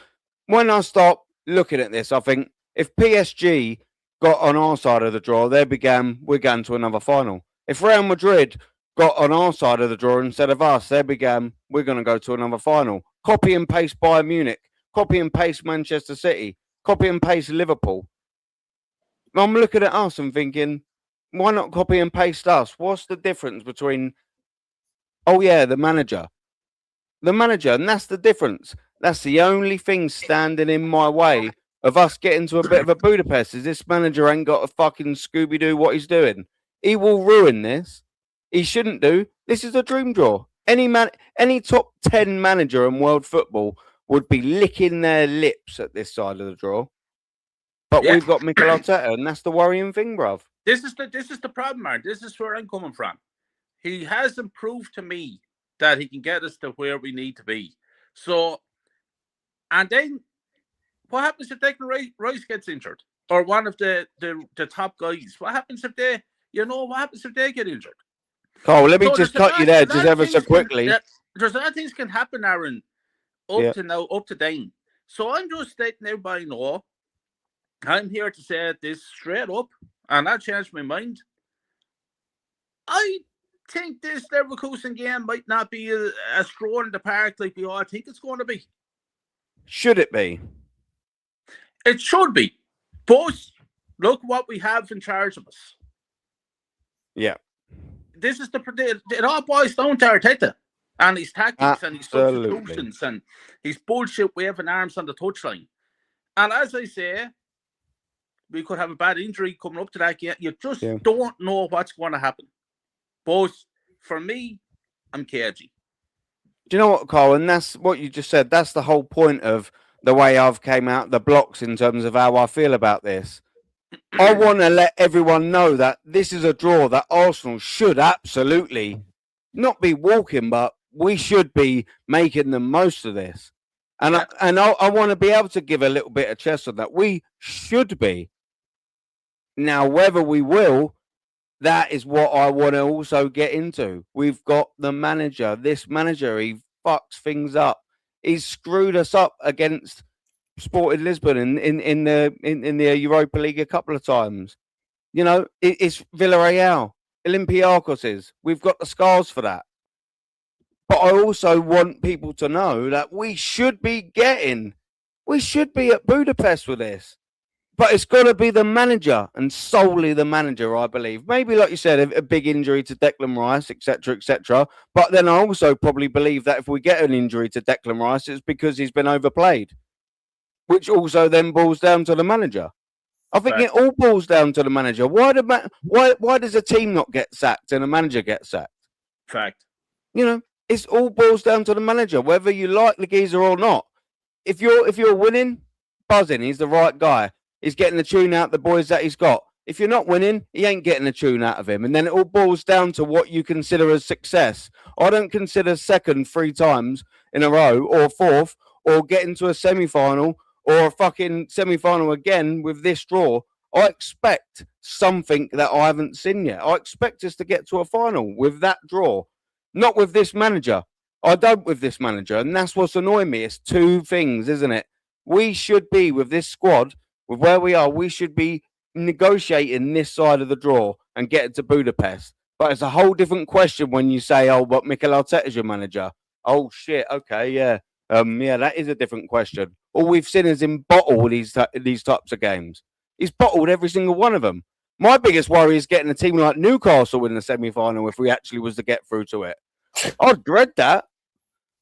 when I start looking at this, I think if PSG got on our side of the draw, we're going to another final. If Real Madrid got on our side of the draw instead of us, we're going to go to another final. Copy and paste Bayern Munich. Copy and paste Manchester City. Copy and paste Liverpool. I'm looking at us and thinking, why not copy and paste us? What's the difference between, the manager? The manager, and that's the difference. That's the only thing standing in my way of us getting to a bit of a Budapest, is this manager ain't got a fucking Scooby-Doo what he's doing. He will ruin this. He shouldn't do. This is a dream draw. Any top 10 manager in world football would be licking their lips at this side of the draw. But we've got Mikel Arteta, and that's the worrying thing, bruv. This is the problem, Mark. This is where I'm coming from. He hasn't proved to me that he can get us to where we need to be. So, and then what happens if Declan Rice gets injured, or one of the top guys? What happens if they get injured? Carl, let me just cut you there just ever so quickly. There's a lot of things can happen, Aaron, up to then. So I'm just letting everybody know. I'm here to say this straight up, and I changed my mind. I think this Leverkusen game might not be a stroll in the park like we all think it's going to be. Should it be? It should be. But look what we have in charge of us. Yeah. It all boils down to Arteta and his tactics and his substitutions and his bullshit waving arms on the touchline. And as I say, we could have a bad injury coming up to that game. You just Yeah. don't know what's going to happen. But for me, I'm cagey. Do you know what, Carl? And that's what you just said. That's the whole point of the way I've came out the blocks in terms of how I feel about this. I want to let everyone know that this is a draw that Arsenal should absolutely not be walking, but we should be making the most of this. And Yeah. I want to be able to give a little bit of chest on that. We should be. Now, whether we will, that is what I want to also get into. We've got the manager. This manager, he fucks things up. He's screwed us up against Sporting Lisbon in the Europa League a couple of times. You know, it's Villarreal, Olympiacos. We've got the scars for that. But I also want people to know that we should be at Budapest with this. But it's got to be the manager and solely the manager, I believe. Maybe, like you said, a big injury to Declan Rice, etc., etc. But then I also probably believe that if we get an injury to Declan Rice, it's because he's been overplayed, which also then boils down to the manager. I think it all boils down to the manager. Why does a team not get sacked and a manager get sacked? Fact. You know, it all boils down to the manager, whether you like the geezer or not. If you're winning, buzzing. He's the right guy. He's getting the tune out the boys that he's got. If you're not winning, he ain't getting the tune out of him. And then it all boils down to what you consider as success. I don't consider second 3 times in a row or fourth or getting to a semi-final or a fucking semi-final again with this draw. I expect something that I haven't seen yet. I expect us to get to a final with that draw, not with this manager. I don't with this manager, and that's what's annoying me. It's 2 things, isn't it? We should be, with this squad, with where we are, we should be negotiating this side of the draw and getting to Budapest. But it's a whole different question when you say, oh, but Mikel Arteta's your manager. Oh, shit, okay, yeah. Yeah, that is a different question. All we've seen is him bottle these types of games. He's bottled every single one of them. My biggest worry is getting a team like Newcastle in the semi-final if we actually was to get through to it. I'd dread that.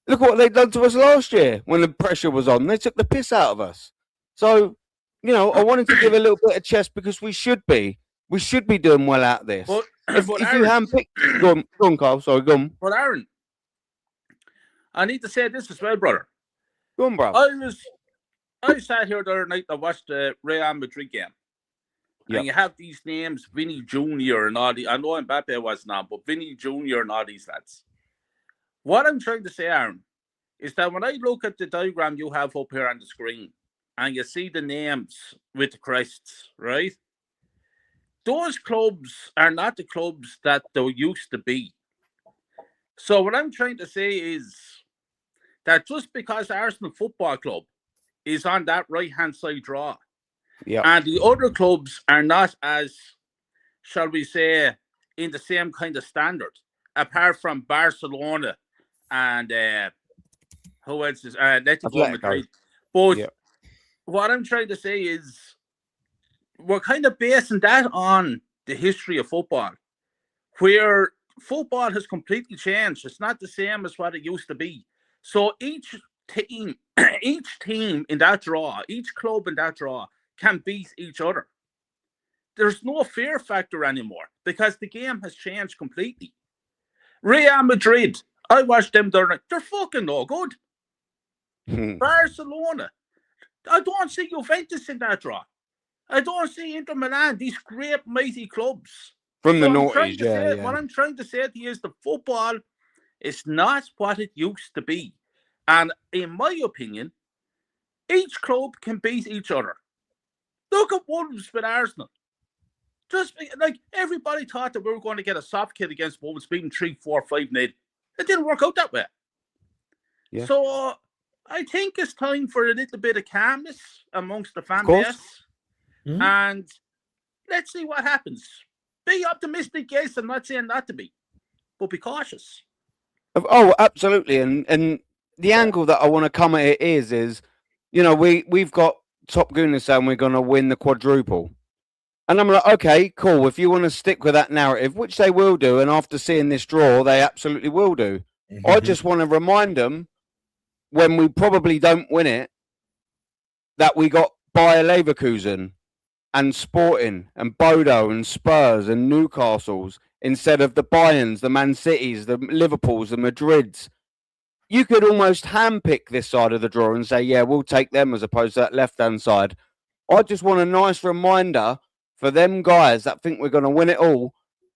Look what they've done to us last year when the pressure was on. They took the piss out of us. So, you know, I wanted to give a little bit of chest because we should be doing well out of this. But, if but you Aaron, handpick, go on, Carl. Sorry, go on. But Aaron, I need to say this as well, brother. Go on, bro. I sat here the other night and watched the Real Madrid game. Yep. And you have these names, Vinny Jr. and all the, I know Mbappe was not, but Vinny Jr. and all these lads. What I'm trying to say, Aaron, is that when I look at the diagram you have up here on the screen and you see the names with the crests, right? Those clubs are not the clubs that they used to be. So what I'm trying to say is that just because Arsenal Football Club is on that right-hand side draw, and the other clubs are not as, shall we say, in the same kind of standard, apart from Barcelona and who else is Atletico Madrid. But what I'm trying to say is we're kind of basing that on the history of football, where football has completely changed. It's not the same as what it used to be. So each team in that draw, each club in that draw can beat each other. There's no fear factor anymore because the game has changed completely. Real Madrid, I watched them there. They're fucking no good. Barcelona, I don't see Juventus in that draw. I don't see Inter Milan, these great mighty clubs. From the noughties, What I'm trying to say to you is the football is not what it used to be. And in my opinion, each club can beat each other. Look at Wolves with Arsenal. Just like everybody thought that we were going to get a soft kid against Wolves beating 3-4-5-0. It didn't work out that way. Yeah. So I think it's time for a little bit of calmness amongst the fan base. Mm-hmm. And let's see what happens. Be optimistic, yes, I'm not saying not to be, but be cautious. Oh, absolutely. And the angle that I want to come at it is, you know, we've got Top Gooners saying we're going to win the quadruple. And I'm like, okay, cool. If you want to stick with that narrative, which they will do, and after seeing this draw, they absolutely will do. Mm-hmm. I just want to remind them, when we probably don't win it, that we got Bayer Leverkusen and Sporting and Bodo and Spurs and Newcastles instead of the Bayerns, the Man Cities, the Liverpools, the Madrids. You could almost handpick this side of the draw and say, yeah, we'll take them as opposed to that left-hand side. I just want a nice reminder for them guys that think we're going to win it all,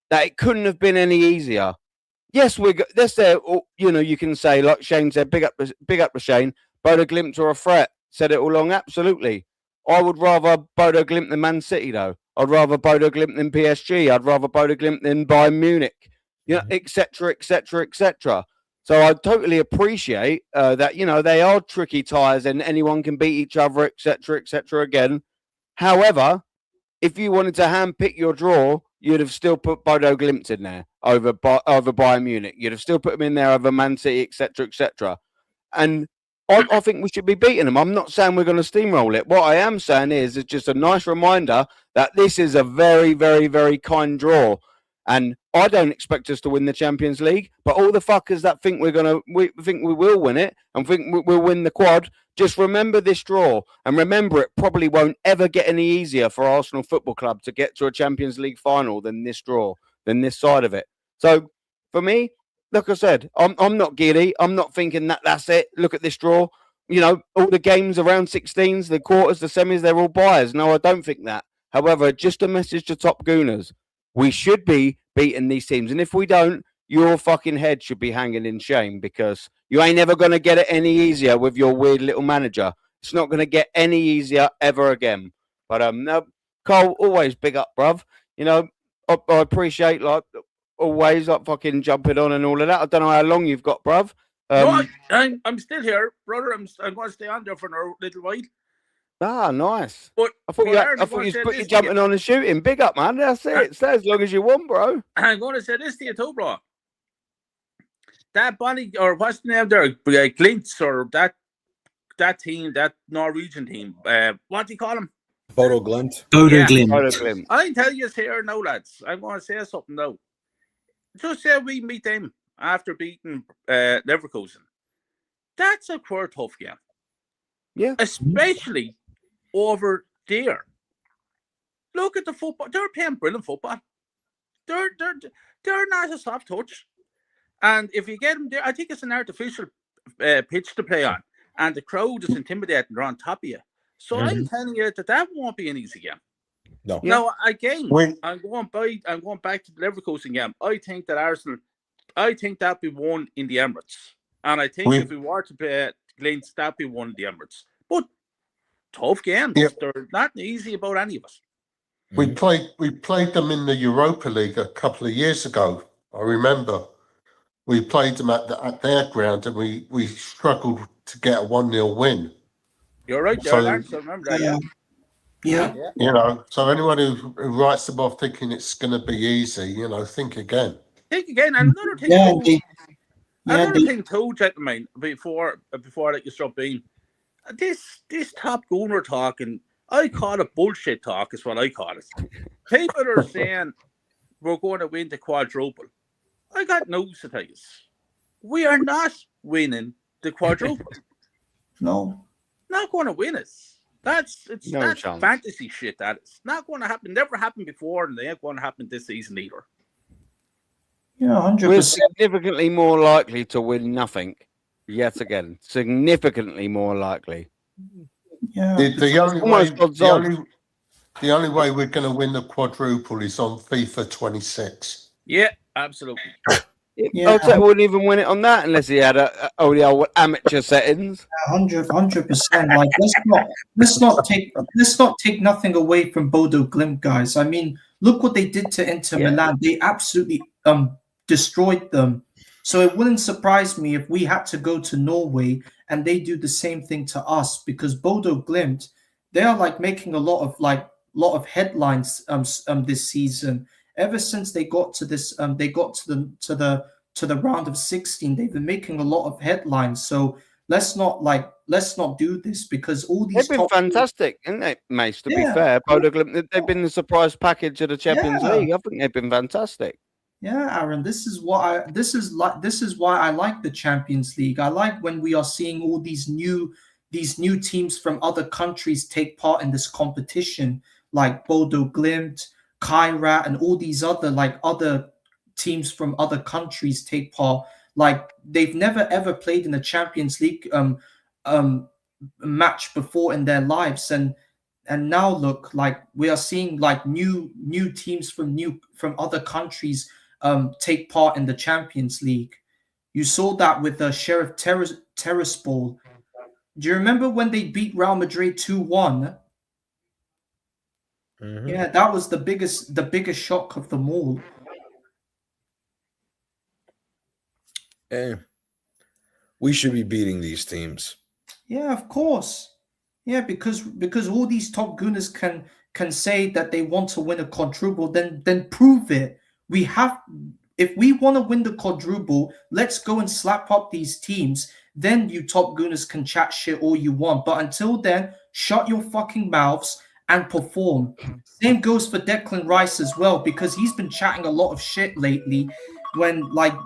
that it couldn't have been any easier. Yes, that's there. You know, you can say, like Shane said, big up to Shane. Bodo Glimt are a threat. Said it all along. Absolutely. I would rather Bodo Glimt than Man City, though. I'd rather Bodo Glimt than PSG. I'd rather Bodo Glimt than Bayern Munich. You know, etc., etc., etc. So I totally appreciate that. You know, they are tricky ties, and anyone can beat each other, etc., etc. Again, however, if you wanted to handpick your draw, you'd have still put Bodo Glimt in there over Bayern Munich. You'd have still put them in there over Man City, etc., etc. And I think we should be beating them. I'm not saying we're going to steamroll it. What I am saying is it's just a nice reminder that this is a very, very, very kind draw. And I don't expect us to win the Champions League, but all the fuckers that think we think we will win it and think we'll win the quad, just remember this draw and remember it probably won't ever get any easier for Arsenal Football Club to get to a Champions League final than this draw, than this side of it. So for me, like I said, I'm not giddy. I'm not thinking that's it. Look at this draw. You know, all the games around 16s, the quarters, the semis, they're all buyers. No, I don't think that. However, just a message to Top Gooners. We should be beating these teams. And if we don't, your fucking head should be hanging in shame because you ain't ever going to get it any easier with your weird little manager. It's not going to get any easier ever again. But no, Cole, always big up, bruv. You know, I appreciate, like, always, like, fucking jumping on and all of that. I don't know how long you've got, bruv. No, I'm still here, brother. I'm going to stay on there for a little while. Ah, nice. But I thought you jumping on and shooting. Big up, man. That's it. Stay as long as you want, bro. I'm going to say this to you too, bro. That Bonnie, or what's the name there? Glints, or that team, that Norwegian team. What do you call them? Bodo Glimt. Bodo Glimt. Bodo Glimt. I tell you here now, lads. I'm going to say something now. Just say we meet them after beating Leverkusen. That's a quite tough game. Yeah. Especially over there. Look at the football. They're playing brilliant football. They're not a soft touch. And if you get them there, I think it's an artificial pitch to play on. And the crowd is intimidating. They're on top of you. So I'm telling you that won't be an easy game. No. Now, again, I'm going back to the Leverkusen game. I think that Arsenal, that'll be won in the Emirates. And I think if we were to play Glints, that'll be won in the Emirates. But tough games. Yep. They're not easy about any of us. We played them in the Europa League a couple of years ago. I remember we played them at their ground and we struggled to get a 1-0 win. You're right there, Lance. I remember that. Yeah. You know, so anyone who writes them off thinking it's going to be easy, you know, think again. Think again. And another thing, another thing too, gentlemen, before I let you stop being, this Top Gooner talking, I call it bullshit talk is what I call it. People are saying we're going to win the quadruple. I got news to tell you. We are not winning the quadruple. No. Not going to win it. That's fantasy shit. That is not going to happen. Never happened before, and they ain't going to happen this season either. Yeah, 100%. We're significantly more likely to win nothing. Yet again, significantly more likely. Yeah. The only way we're going to win the quadruple is on FIFA 26. Yeah, absolutely. Yeah. Arteta wouldn't even win it on that unless he had the old amateur settings. 100%. Like let's not take nothing away from Bodo Glimt, guys. I mean, look what they did to Inter Milan. They absolutely destroyed them. So it wouldn't surprise me if we had to go to Norway and they do the same thing to us, because Bodo Glimt, they are like making a lot of headlines this season. Ever since they got to this, they got to the round of 16. They've been making a lot of headlines. So let's not do this, because all these they've been fantastic, isn't they, Mace? To be fair, Bodo Glimt, they've been the surprise package of the Champions League. I think they've been fantastic. Yeah, Aaron, this is why I like the Champions League. I like when we are seeing all these new these new teams from other countries take part in this competition, like Bodo Glimt, Kairat, and all these other teams from other countries take part. Like they've never ever played in a Champions League match before in their lives, and now look, like we are seeing like new teams from other countries take part in the Champions League. You saw that with the Sheriff Tiraspol. Do you remember when they beat Real Madrid 2-1? Yeah, that was the biggest shock of them all. We should be beating these teams. Yeah, of course. Yeah, because all these top gooners can say that they want to win a quadruple, then prove it. If we want to win the quadruple, let's go and slap up these teams. Then you top gooners can chat shit all you want. But until then, shut your fucking mouths and perform. Same goes for Declan Rice as well, because he's been chatting a lot of shit lately when like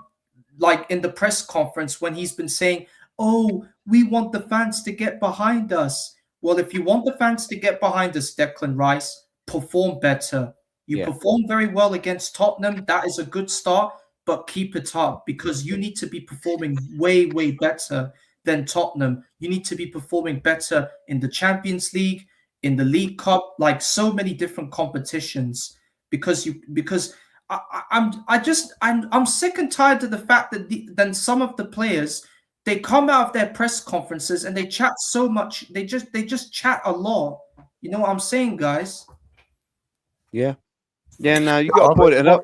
in the press conference when he's been saying, oh, we want the fans to get behind us. Well, if you want the fans to get behind us, Declan Rice, perform better. You perform very well against Tottenham. That is a good start, but keep it up because you need to be performing way, way better than Tottenham. You need to be performing better in the Champions League, in the League Cup, like so many different competitions. Because I'm sick and tired of the fact that then some of the players, they come out of their press conferences and they chat so much. They just chat a lot. You know what I'm saying, guys? Yeah. Yeah, no, you got to point it up.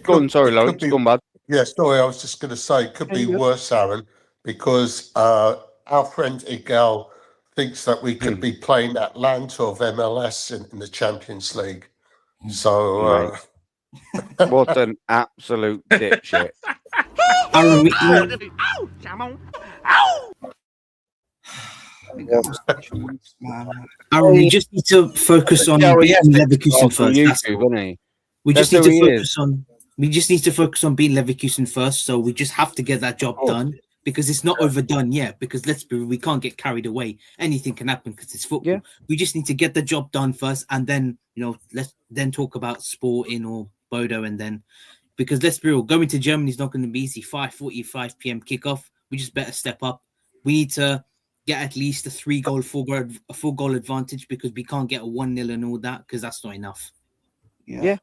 Go on, sorry, Lawrence. Go on, bud. Yeah, sorry, I was just going to say it could be worse, Aaron, because our friend Igal thinks that we could be playing Atlanta of MLS in the Champions League. So, what an absolute dipshit. Aaron, we just need to focus on beating Leverkusen first. YouTube, we just need to focus on. We just need to focus on beating Leverkusen first. So we just have to get that job done because it's not overdone yet. Because we can't get carried away. Anything can happen because it's football. Yeah. We just need to get the job done first, and then let's then talk about Sporting or Bodo, and then because let's be real, going to Germany is not going to be easy. 5:45 p.m. kickoff. We just better step up. We need to get at least a 4-goal advantage because we can't get a 1-0 and all that because that's not enough. Yeah.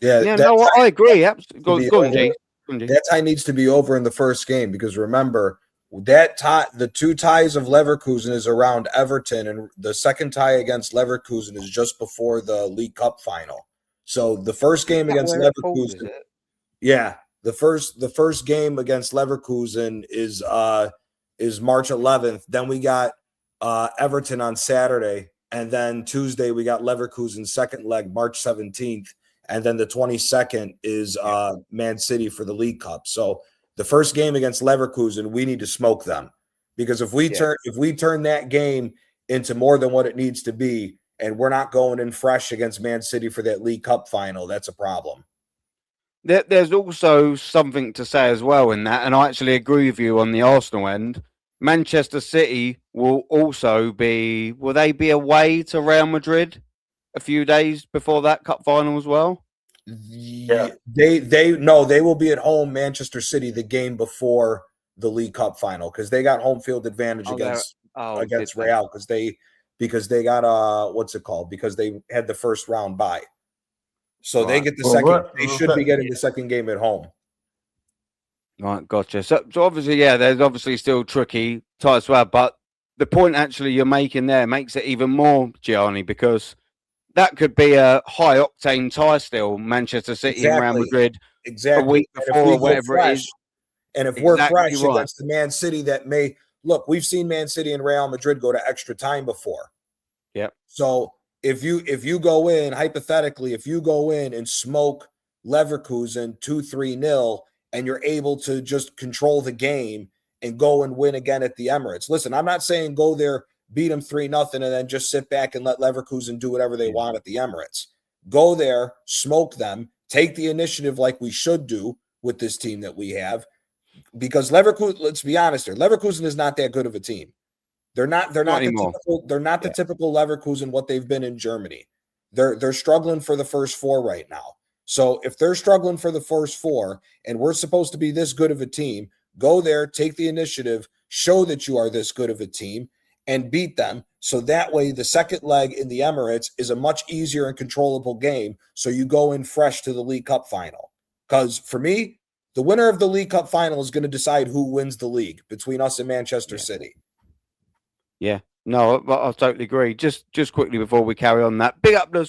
No, I agree. Absolutely. Go on, Jay. That tie needs to be over in the first game because remember that tie, the two ties of Leverkusen is around Everton, and the second tie against Leverkusen is just before the League Cup final. So the first game against Leverkusen, the first game against Leverkusen is March 11th. Then we got Everton on Saturday, and then Tuesday we got Leverkusen's second leg, March 17th. And then the 22nd is Man City for the League Cup. So the first game against Leverkusen, we need to smoke them because if we turn that game into more than what it needs to be, and we're not going in fresh against Man City for that League Cup final, that's a problem. There's also something to say as well in that, and I actually agree with you on the Arsenal end. Manchester City will also be. Will they be away to Real Madrid a few days before that cup final as well? Yeah, they will be at home, Manchester City, the game before the League Cup final because they got home field advantage against Real because they got what's it called? Because they had the first round bye. So they get the second. They should be getting the second game at home. Right, gotcha. So obviously, there's obviously still tricky ties as well, but the point actually you're making there makes it even more, Gianni, because that could be a high octane tie still, Manchester City and Real Madrid a week before or whatever it is. And if we're fresh against the Man City that may look, we've seen Man City and Real Madrid go to extra time before. Yeah. So if you go in, hypothetically, if you go in and smoke Leverkusen 2-3-0 and you're able to just control the game and go and win again at the Emirates. Listen, I'm not saying go there, beat them 3-0, and then just sit back and let Leverkusen do whatever they want at the Emirates. Go there, smoke them, take the initiative like we should do with this team that we have. Because Leverkusen, let's be honest here, Leverkusen is not that good of a team. They're not the anymore. typical, they're not the typical Leverkusen what they've been in Germany. They're struggling for the first four right now. So if they're struggling for the first four and we're supposed to be this good of a team, go there, take the initiative, show that you are this good of a team, and beat them. So that way the second leg in the Emirates is a much easier and controllable game. So you go in fresh to the League Cup final. Because for me, the winner of the League Cup final is going to decide who wins the league between us and Manchester City. Yeah, no, I totally agree. Just quickly before we carry on that, big up the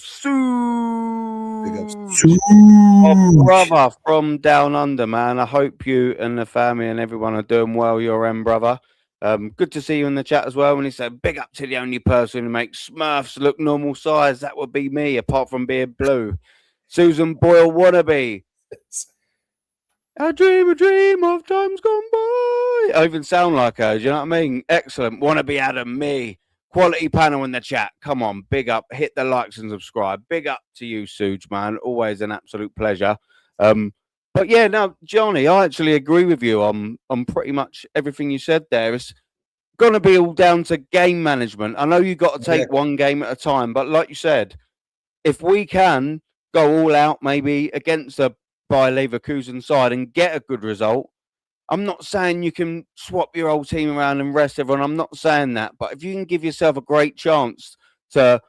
our brother from down under, man. I hope you and the family and everyone are doing well, your end brother. Good to see you in the chat as well. When he said, big up to the only person who makes Smurfs look normal size, that would be me, apart from being blue. Susan Boyle wannabe. I dream a dream of times gone by. I even sound like her, do you know what I mean? Excellent. Want to be Adam, me. Quality panel in the chat. Come on, big up. Hit the likes and subscribe. Big up to you, Suge, man. Always an absolute pleasure. But yeah, no, Johnny, I actually agree with you on pretty much everything you said there. It's going to be all down to game management. I know you've got to take one game at a time, but like you said, if we can go all out maybe against a by Leverkusen side and get a good result. I'm not saying you can swap your whole team around and rest everyone. I'm not saying that. But if you can give yourself a great chance to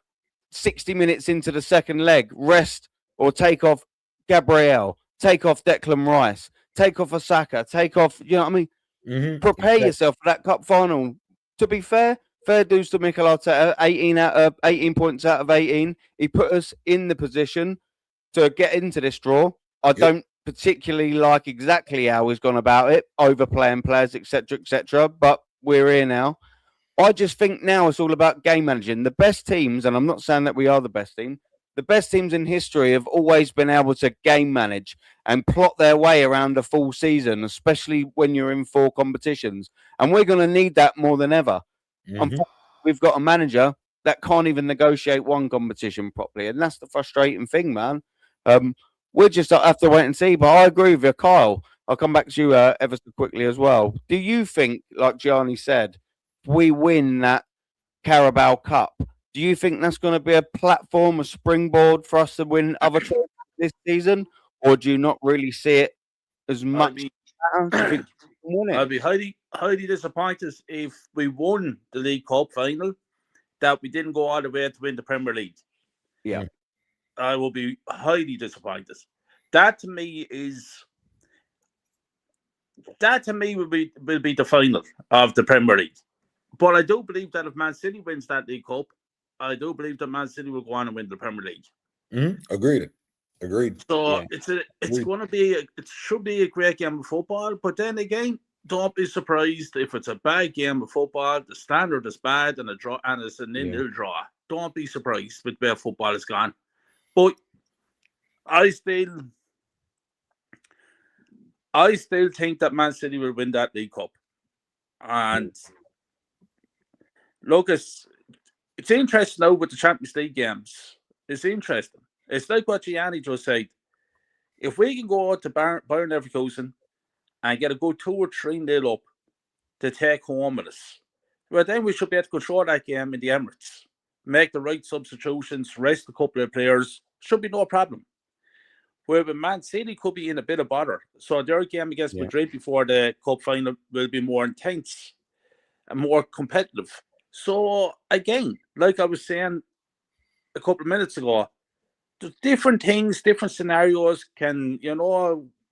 60 minutes into the second leg, rest or take off Gabriel, take off Declan Rice, take off Osaka, take off, you know what I mean? Mm-hmm. Prepare yourself for that cup final. To be fair dues to Mikel Arteta, 18 points out of 18. He put us in the position to get into this draw. I don't particularly like exactly how he's gone about it, overplaying players, etc., but we're here now. I just think now it's all about game managing. The best teams, and I'm not saying that we are the best team, the best teams in history have always been able to game manage and plot their way around a full season, especially when you're in 4 competitions. And we're going to need that more than ever. Unfortunately, we've got a manager that can't even negotiate one competition properly, and that's the frustrating thing, man. We'll just have to wait and see. But I agree with you, Kyle. I'll come back to you ever so quickly as well. Do you think, like Gianni said, if we win that Carabao Cup, do you think that's going to be a platform, a springboard for us to win other trophies this season? Or do you not really see it as much? I'd be highly disappointed if we won the League Cup final, that we didn't go all the way to win the Premier League. Yeah. I will be highly disappointed. That to me will be the final of the Premier League. But I do believe that if Man City wins that League Cup, I do believe that Man City will go on and win the Premier League. Agreed. So it should be a great game of football. But then again, don't be surprised if it's a bad game of football. The standard is bad and it's a 0-0 draw. Don't be surprised with where football is gone. But I still think that Man City will win that League Cup. And look, it's interesting now with the Champions League games. It's interesting. It's like what Gianni just said. If we can go out to Bayern Leverkusen and get a good 2 or 3-0 up to take home with us, well, then we should be able to control that game in the Emirates. Make the right substitutions, rest a couple of players. Should be no problem. Where Man City could be in a bit of bother. So their game against Madrid before the cup final will be more intense and more competitive. So again, like I was saying a couple of minutes ago, there's different things, different scenarios can,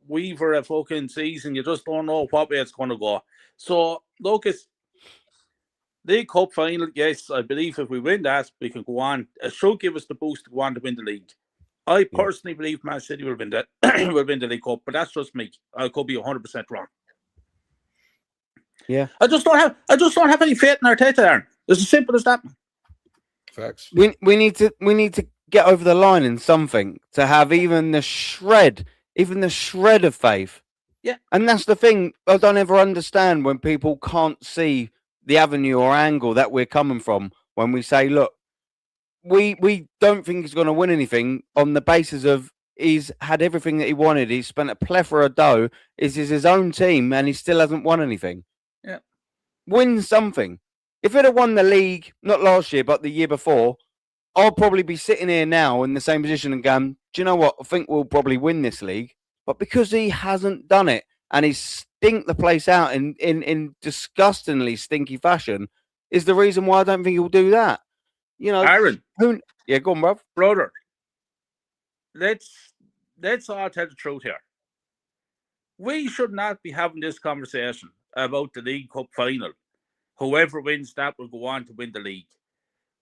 weaver a fucking season. You just don't know what way it's going to go. So, Lucas, League Cup final, yes, I believe if we win that, we can go on. It should give us the boost to go on to win the league. I personally believe Man City will win the League Cup, but that's just me. I could be 100% wrong. Yeah, I just don't have any faith in Arteta, Aaron. It's as simple as that. Facts. We need to get over the line in something to have even the shred of faith. Yeah, and that's the thing. I don't ever understand when people can't see the avenue or angle that we're coming from when we say, look, we don't think he's going to win anything on the basis of he's had everything that he wanted. He's spent a plethora of dough. This is his own team, and he still hasn't won anything. Yeah, win something. If it had won the league, not last year, but the year before, I'll probably be sitting here now in the same position and going, do you know what? I think we'll probably win this league. But because he hasn't done it and he's stinked the place out in disgustingly stinky fashion, is the reason why I don't think he'll do that. You know, Aaron, yeah, go on, bruv. brother, let's all tell the truth here. We should not be having this conversation about the League Cup final. Whoever wins that will go on to win the league.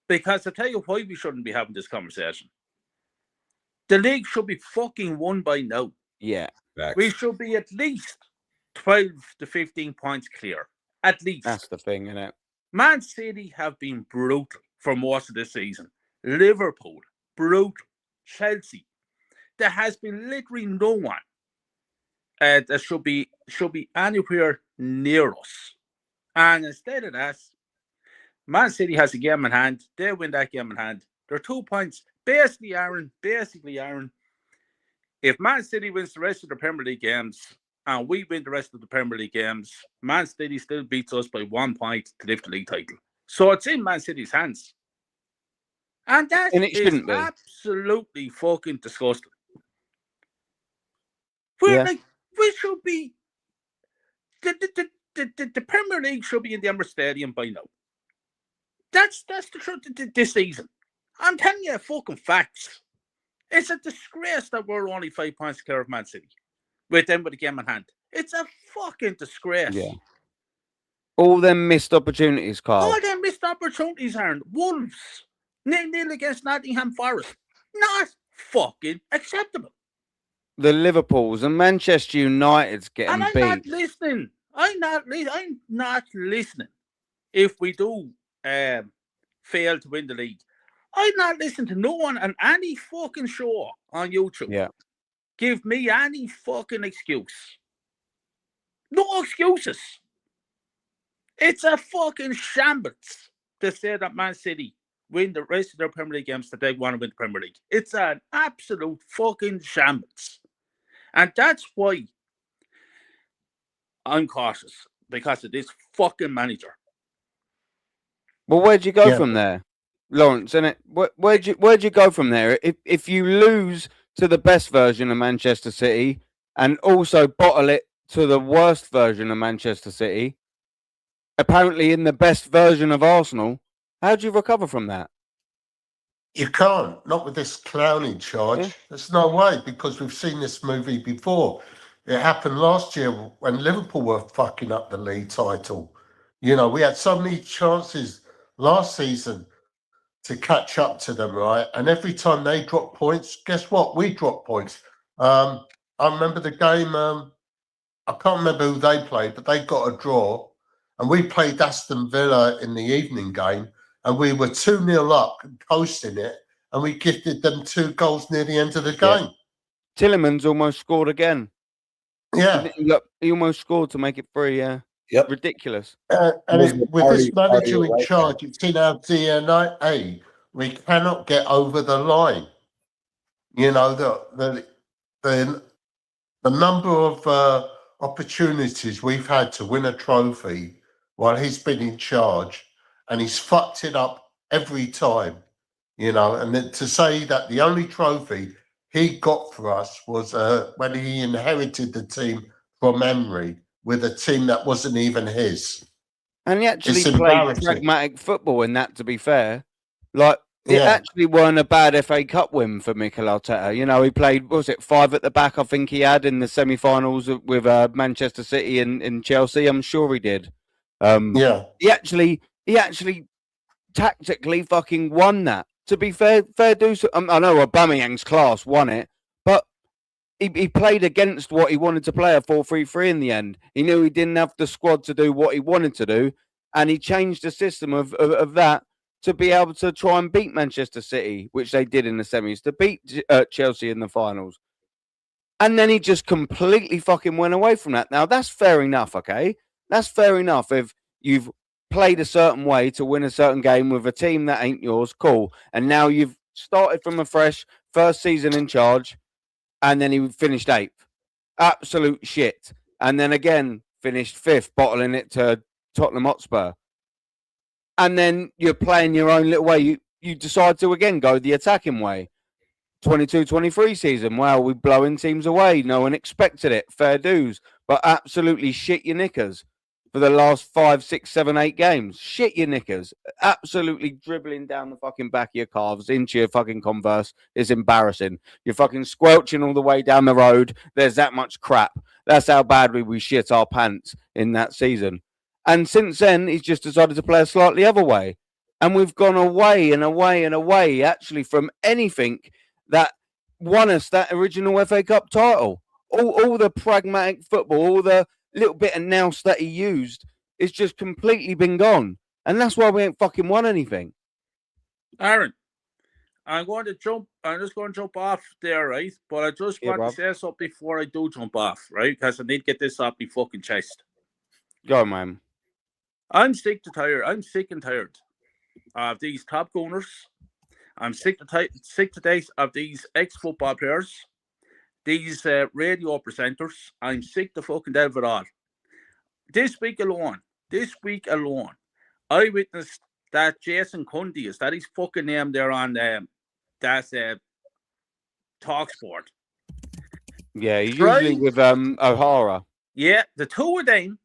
Because I tell you why we shouldn't be having this conversation. The league should be fucking won by now. Yeah. We should be at least 12 to 15 points clear. At least. That's the thing, isn't it? Man City have been brutal for most of this season. Liverpool, brutal. Chelsea. There has been literally no one that should be anywhere near us. And instead of that, Man City has a game in hand. They win that game in hand. They're 2 points. Basically, Aaron, if Man City wins the rest of the Premier League games and we win the rest of the Premier League games, Man City still beats us by 1 point to lift the league title. So it's in Man City's hands. And that is absolutely fucking disgusting. We should be... The Premier League should be in the Emirates Stadium by now. That's the truth this season. I'm telling you fucking facts. It's a disgrace that we're only 5 points clear of Man City with them with the game in hand. It's a fucking disgrace. Yeah. All them missed opportunities, Carl. All them missed opportunities, Aaron. Wolves 0-0 against Nottingham Forest. Not fucking acceptable. The Liverpools and Manchester United's getting beat. And I'm not listening. I'm not listening. If we do fail to win the league, I'm not listening to no one on any fucking show on YouTube. Yeah. Give me any fucking excuse. No excuses. It's a fucking shambles to say that Man City win the rest of their Premier League games that they want to win the Premier League. It's an absolute fucking shambles. And that's why I'm cautious, because of this fucking manager. Well, where'd you go from there, Lawrence? Innit? Where'd you go from there? If you lose to the best version of Manchester City and also bottle it to the worst version of Manchester City, apparently in the best version of Arsenal, how do you recover from that? You can't, not with this clowning charge. Yeah. There's no way, because we've seen this movie before. It happened last year when Liverpool were fucking up the league title. You know, we had so many chances last season to catch up to them, right? And every time they drop points, guess what? We drop points. I remember the game, I can't remember who they played, but they got a draw. And we played Aston Villa in the evening game, and we were 2-0 up, coasting it, and we gifted them 2 goals near the end of the game. Tillemans almost scored again. Yeah. He almost scored to make it 3, yeah. Yep. Ridiculous. And with this manager in charge, it's in our DNA. We cannot get over the line. You know, the number of opportunities we've had to win a trophy while he's been in charge, and he's fucked it up every time, you know. And then to say that the only trophy he got for us was when he inherited the team from Emery with a team that wasn't even his. And he actually played pragmatic football in that, to be fair. Like, it actually weren't a bad FA Cup win for Mikel Arteta. You know, he played, what was it, 5 at the back, I think he had, in the semi-finals with Manchester City and Chelsea. I'm sure he did. He actually tactically fucking won that. To be fair do so. I know Aubameyang's class won it, but he played against what he wanted to play, a 4-3-3 in the end. He knew he didn't have the squad to do what he wanted to do, and he changed the system of that to be able to try and beat Manchester City, which they did in the semis, to beat Chelsea in the finals. And then he just completely fucking went away from that. Now, that's fair enough, okay? That's fair enough. If you've played a certain way to win a certain game with a team that ain't yours, cool. And now you've started from a fresh first season in charge, and then he finished 8th. Absolute shit. And then again, finished 5th, bottling it to Tottenham Hotspur. and then you're playing your own little way. You decide to again go the attacking way. 22-23 season. Wow, we're blowing teams away. No one expected it. Fair dues, but absolutely shit your knickers for the last 5, 6, 7, 8 games. Shit your knickers. Absolutely dribbling down the fucking back of your calves into your fucking Converse is embarrassing. You're fucking squelching all the way down the road. There's that much crap. That's how badly we shit our pants in that season. And since then, he's just decided to play a slightly other way. And we've gone away and away and away, actually, from anything that won us that original FA Cup title. All the pragmatic football, all the little bit of nous that he used, it's just completely been gone. And that's why we ain't fucking won anything. Aaron, I'm just going to jump off there, right? But I just want to say something before I do jump off, right? Because I need to get this off my fucking chest. Go on, man. I'm sick and tired of these top gunners. I'm sick to death of these ex-football players, these radio presenters. I'm sick to fucking death of it all. This week alone, I witnessed that Jason Cundy, is that his fucking name there on that's TalkSport. Yeah, usually with O'Hara. Yeah, the two of them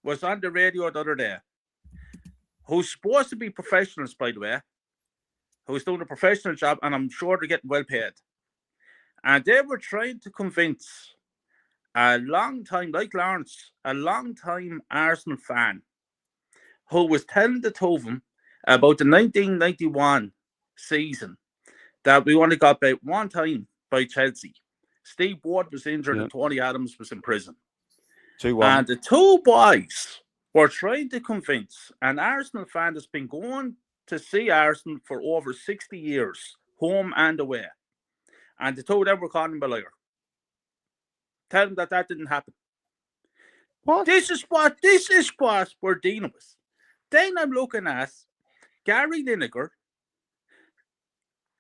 was on the radio the other day. Who's supposed to be professionals, by the way, who's doing a professional job, and I'm sure they're getting well paid. And they were trying to convince a long time, like Lawrence, a long time Arsenal fan, who was telling the two of them about the 1991 season that we only got beat one time by Chelsea. Steve Ward was injured and Tony Adams was in prison. 2-1. And the two boys were trying to convince an Arsenal fan that's been going to see Arsenal for over 60 years, home and away. And the two of them were calling him a liar. Tell him that didn't happen. What? This is what we're dealing with. Then I'm looking at Gary Lineker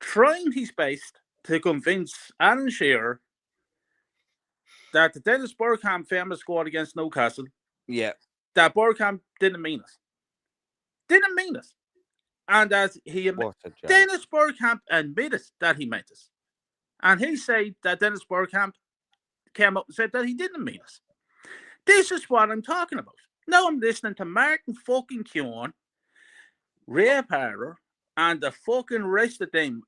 trying his best to convince Alan Shearer that the Dennis Bergkamp famous scored against Newcastle, that Bergkamp didn't mean it. Didn't mean it. And as Dennis Bergkamp admitted that he meant it. And he said that Dennis Bergkamp came up and said that he didn't mean it. This is what I'm talking about. Now I'm listening to Martin fucking Keown, Ray Parler, and the fucking rest of them,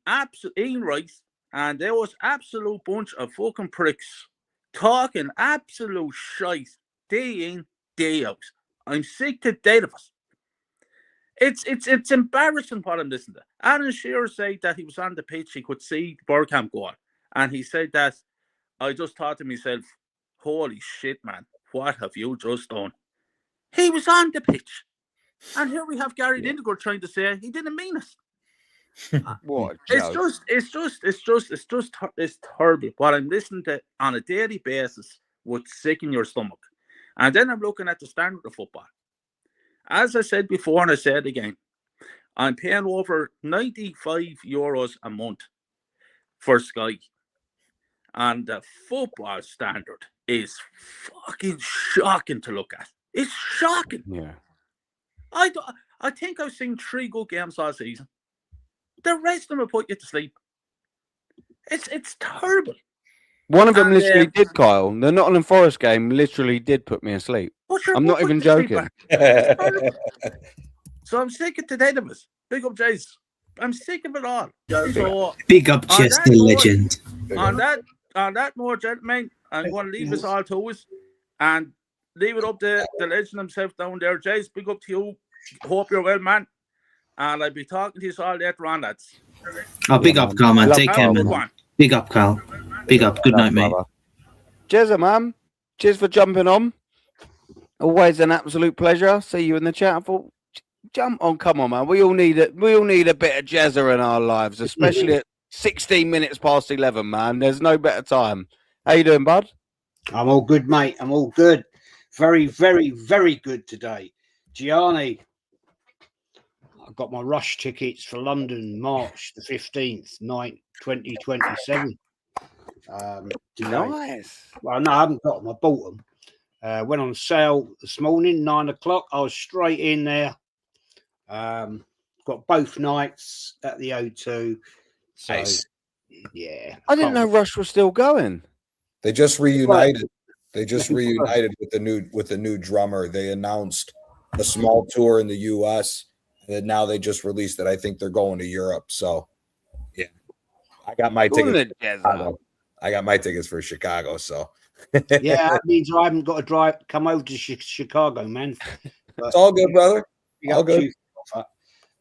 Ian Rice, and there was absolute bunch of fucking pricks talking absolute shite day in, day out. I'm sick to death of it. It's embarrassing what I'm listening to. Alan Shearer said that he was on the pitch, he could see Bergkamp go on. And he said that, I just thought to myself, holy shit, man, what have you just done? He was on the pitch. And here we have Gary Lineker trying to say he didn't mean it. What? It's terrible. What I'm listening to on a daily basis would sicken your stomach. And then I'm looking at the standard of football. As I said before, and I said again, I'm paying over €95 a month for Sky. And the football standard is fucking shocking to look at. It's shocking. Yeah. I think I've seen 3 good games last season. The rest of them will put you to sleep. It's terrible. One of them literally did, Kyle. The Nottingham Forest game literally did put me asleep. I'm not even joking. So I'm sick of today of us. Big up, Jace. I'm sick of it all. So, big up, Chester legend. On that note, gentlemen, I'm going to leave us all to us and leave it up to the legend himself down there. Jace, big up to you. Hope you're well, man. And I'll be talking to you all later on, lads. Oh, big up, Carl, man. Take care, man. Big up, Carl. Big up. Good night, mate. Cheers, man. Cheers for jumping on. Always an absolute pleasure. See you in the chat. I thought, jump on, come on, man. We all need it. We all need a bit of jazzer in our lives, especially at 16 minutes past 11, man. There's no better time. How you doing, bud? I'm all good, mate. I'm all good. Very, very, very good today. Gianni, I've got my rush tickets for London, March the 15th, 9th, 2027. Nice. Well, no, I haven't got them. I bought them. Went on sale this morning, 9 o'clock. I was straight in there. Got both nights at the O2. So, Nice. yeah. I didn't know Rush was still going. They just reunited. They just They were. reunited with the new drummer. They announced a small tour in the US, and then now they just released it. I think they're going to Europe. So yeah. I got my tickets. I got my tickets for Chicago. So Yeah, that means I haven't got to come over to Chicago, man. But it's all good, brother. All good.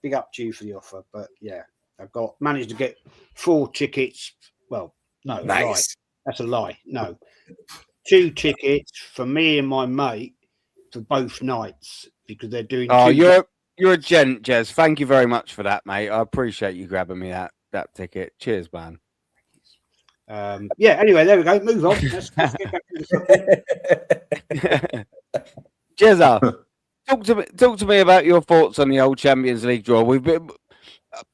Big up to you for the offer. But yeah, I've managed to get 4 tickets. Well, no, Nice. Lie. That's a lie. No, 2 tickets for me and my mate for both nights because they're doing. Oh, you're a gent, Jez. Thank you very much for that, mate. I appreciate you grabbing me that ticket. Cheers, man. Yeah. Anyway, there we go. Move on. Let's get back to the Jezza, talk to me about your thoughts on the old Champions League draw.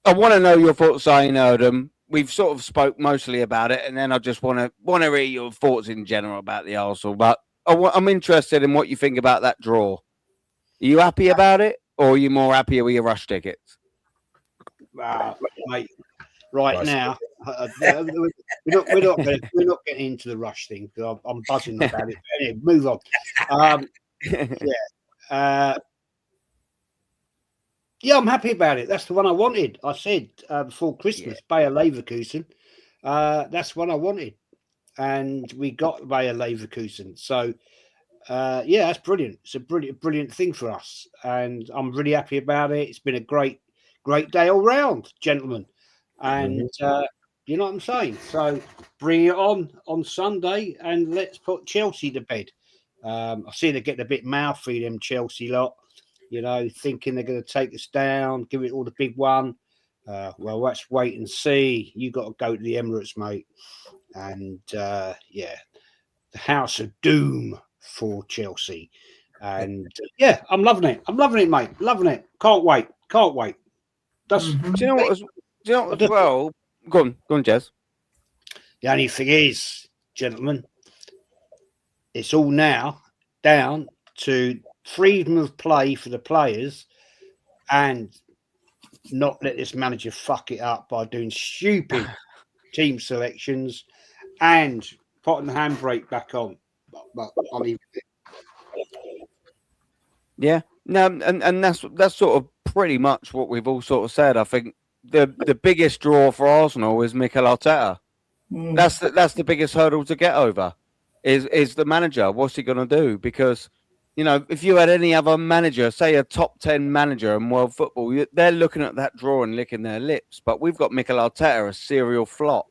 I want to know your thoughts. I heard them. We've sort of spoke mostly about it, and then I just want to hear your thoughts in general about the Arsenal. But I'm interested in what you think about that draw. Are you happy about it, or are you more happy with your rush tickets? Mate, right now, we're not getting into the rush thing because I'm buzzing about it. Anyway, move on. Yeah, I'm happy about it. That's the one I wanted. I said before Christmas, Bayer Leverkusen. That's what I wanted, and we got Bayer Leverkusen. So, yeah, that's brilliant. It's a brilliant thing for us, and I'm really happy about it. It's been a great day all round, gentlemen. And you know what I'm saying? So bring it on Sunday, and let's put Chelsea to bed. I see they're getting a bit mouthy, them Chelsea lot. You know, thinking they're going to take us down, give it all the big one. Well, let's wait and see. You got to go to the Emirates, mate. And yeah, the house of doom for Chelsea. And yeah, I'm loving it. I'm loving it, mate. Loving it. Can't wait. That's, Do you know what? Well, go on, Jez. The only thing is, gentlemen, it's all now down to freedom of play for the players and not let this manager fuck it up by doing stupid team selections and putting the handbrake back on. But I'll leave it. Yeah, no, and that's sort of pretty much what we've all sort of said. I think the biggest draw for Arsenal is Mikel Arteta. That's the biggest hurdle to get over. Is the manager? What's he going to do? Because you know, if you had any other manager, say a top 10 manager in world football, they're looking at that draw and licking their lips. But we've got Mikel Arteta, a serial flop,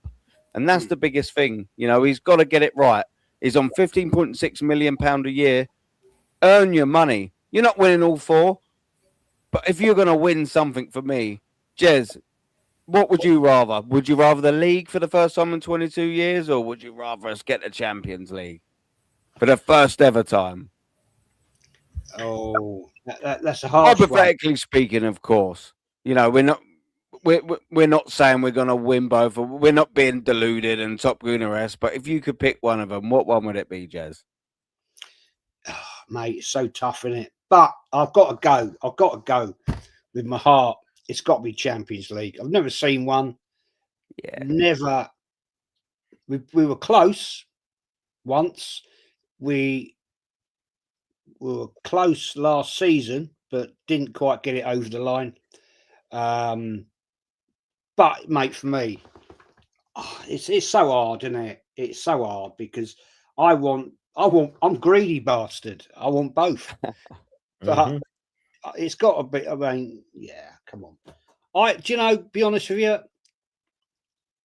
and that's the biggest thing. You know, he's got to get it right. He's on £15.6 million a year. Earn your money. You're not winning all 4, but if you're going to win something for me, Jez, what would you rather? Would you rather the league for the first time in 22 years, or would you rather us get the Champions League for the first ever time? Oh, that's a hard hypothetically speaking, of course. You know, we're not saying we're going to win both. We're not being deluded and Top Gooner-esque. But if you could pick one of them, what one would it be, Jez? Oh, mate, it's so tough, isn't it? But I've got to go. I've got to go with my heart. It's got to be Champions League. I've never seen one. Yeah, never. We were close once. We were close last season, but didn't quite get it over the line. But mate, for me, it's so hard, isn't it? It's so hard because I'm greedy bastard. I want both. But it's got a bit. I mean, yeah, come on. Do you know? Be honest with you,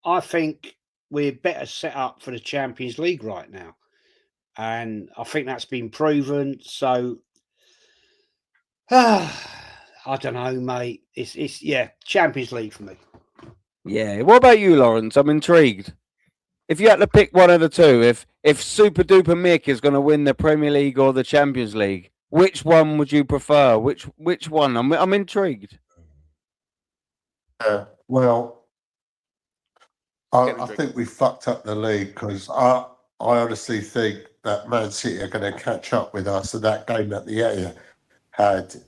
I think we're better set up for the Champions League right now, and I think that's been proven. So, I don't know, mate. It's yeah, Champions League for me. Yeah. What about you, Lawrence? I'm intrigued. If you had to pick one of the two, if Super Duper Mick is going to win the Premier League or the Champions League, which one would you prefer? Which one? I'm intrigued. Well, I think we fucked up the league because I honestly think that Man City are going to catch up with us, and that game at the Etihad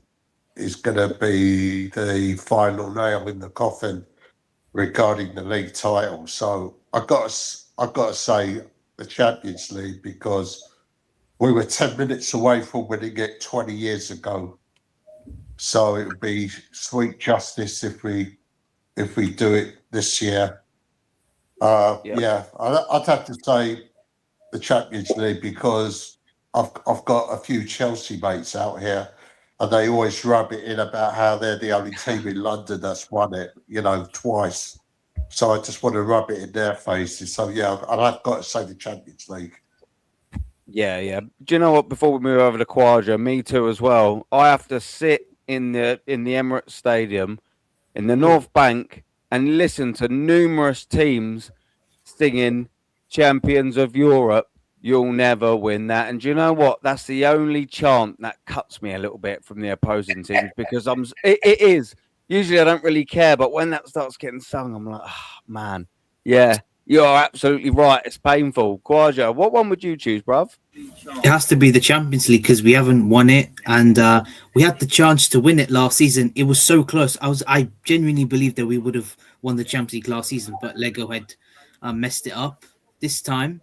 is going to be the final nail in the coffin regarding the league title. So I've got to say the Champions League, because we were 10 minutes away from winning it 20 years ago. So it would be sweet justice if we do it this year. Yeah, I'd have to say the Champions League, because I've got a few Chelsea mates out here, and they always rub it in about how they're the only team in London that's won it, twice. So I just want to rub it in their faces. So yeah, and I've got to say the Champions League. Yeah. Do you know what? Before we move over to COYG, me too as well. I have to sit in the Emirates Stadium in the North Bank and listen to numerous teams singing "Champions of Europe." You'll never win that. And do you know what? That's the only chant that cuts me a little bit from the opposing teams, because it is. Usually I don't really care, but when that starts getting sung, I'm like, oh, man. Yeah, you're absolutely right. It's painful. COYG, what one would you choose, bruv? It has to be the Champions League, because we haven't won it, and we had the chance to win it last season. It was so close. I genuinely believe that we would have won the Champions League last season, but Lego had messed it up. This time,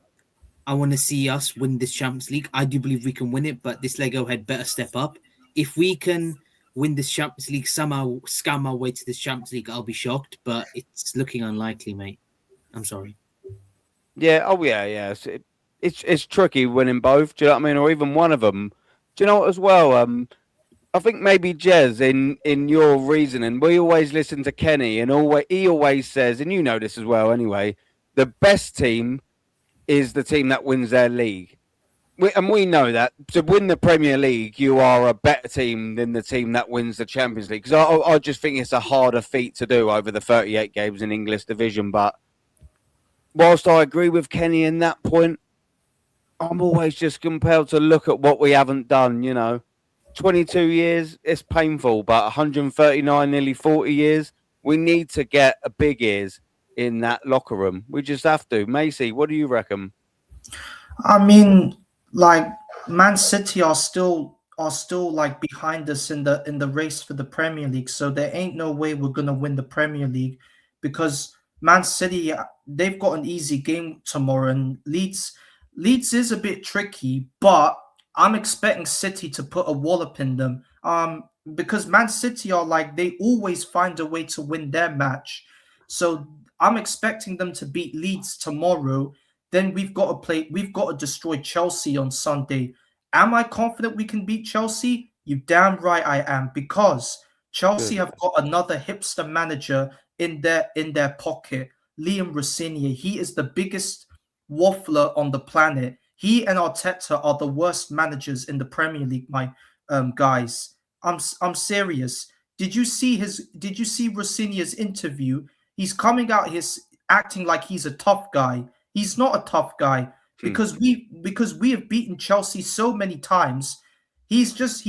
I want to see us win this Champions League. I do believe we can win it, but this Lego had better step up. If we can win this Champions League, somehow scam our way to this Champions League, I'll be shocked, but it's looking unlikely, mate. I'm sorry. Yeah. Oh, yeah. It's tricky winning both. Do you know what I mean? Or even one of them. Do you know what as well? I think maybe Jez, in your reasoning, we always listen to Kenny, and he always says, and you know this as well anyway, the best team is the team that wins their league. We know that to win the Premier League, you are a better team than the team that wins the Champions League. Because I just think it's a harder feat to do over the 38 games in English division. But whilst I agree with Kenny in that point, I'm always just compelled to look at what we haven't done. 22 years, it's painful, but 139, nearly 40 years, we need to get a big ears in that locker room. We just have to. Macy, what do you reckon? I mean, like, Man City are still like behind us in the race for the Premier League. So there ain't no way we're gonna win the Premier League, because Man City, they've got an easy game tomorrow, and Leeds is a bit tricky, but I'm expecting City to put a wallop in them. Because Man City are like, they always find a way to win their match. So I'm expecting them to beat Leeds tomorrow. Then we've got to destroy Chelsea on Sunday. Am I confident we can beat Chelsea? You damn right I am, because Chelsea have got another hipster manager in their pocket, Liam Rosenior. He is the biggest waffler on the planet. He and Arteta are the worst managers in the Premier League, my guys. I'm serious. Did you see Rosenior's interview? He's coming out here acting like he's a tough guy. He's not a tough guy, because we have beaten Chelsea so many times. He's just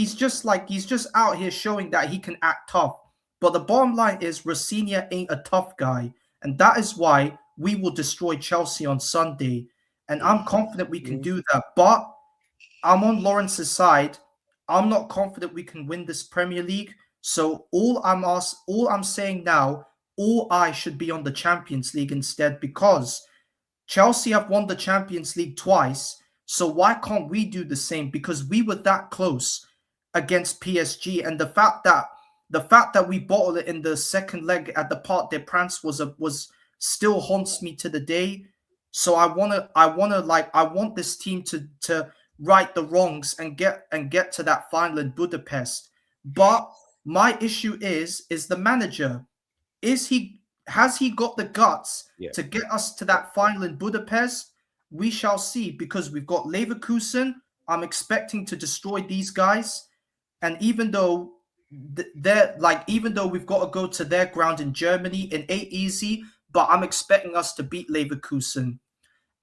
out here showing that he can act tough. But the bottom line is Rosenior ain't a tough guy, and that is why we will destroy Chelsea on Sunday. And I'm confident we can do that. But I'm on Lawrence's side. I'm not confident we can win this Premier League. So all I'm saying now, all I should be on the Champions League instead, because Chelsea have won the Champions League twice. So why can't we do the same? Because we were that close against PSG, and the fact that we bottled it in the second leg at the Parc des Princes was still haunts me to the day. So I want this team to right the wrongs and get to that final in Budapest. But my issue is the manager. Has he got the guts to get us to that final in Budapest? We shall see, because we've got Leverkusen. I'm expecting to destroy these guys, and even though we've got to go to their ground in Germany, it ain't easy, but I'm expecting us to beat Leverkusen.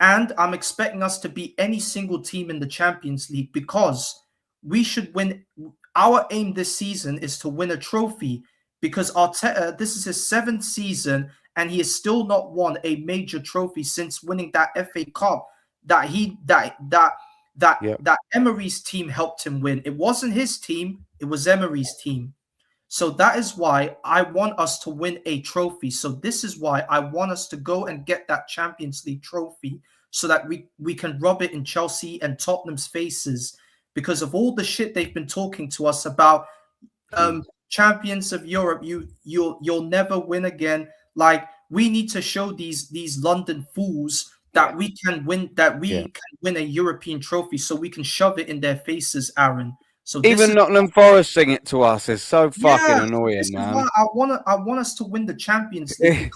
And I'm expecting us to beat any single team in the Champions League, because we should win. Our aim this season is to win a trophy, because Arteta, this is his 7th season, and he has still not won a major trophy since winning that FA Cup that Emery's team helped him win. It wasn't his team, it was Emery's team. So that is why I want us to win a trophy. So this is why I want us to go and get that Champions League trophy so that we can rub it in Chelsea and Tottenham's faces because of all the shit they've been talking to us about. Champions of Europe, you'll never win again. Like, we need to show these London fools that we can win, that we can win a European trophy, so we can shove it in their faces, Aaron. So Even Nottingham Forest sing it to us is so fucking annoying, this man. Is why I want us to win the Champions League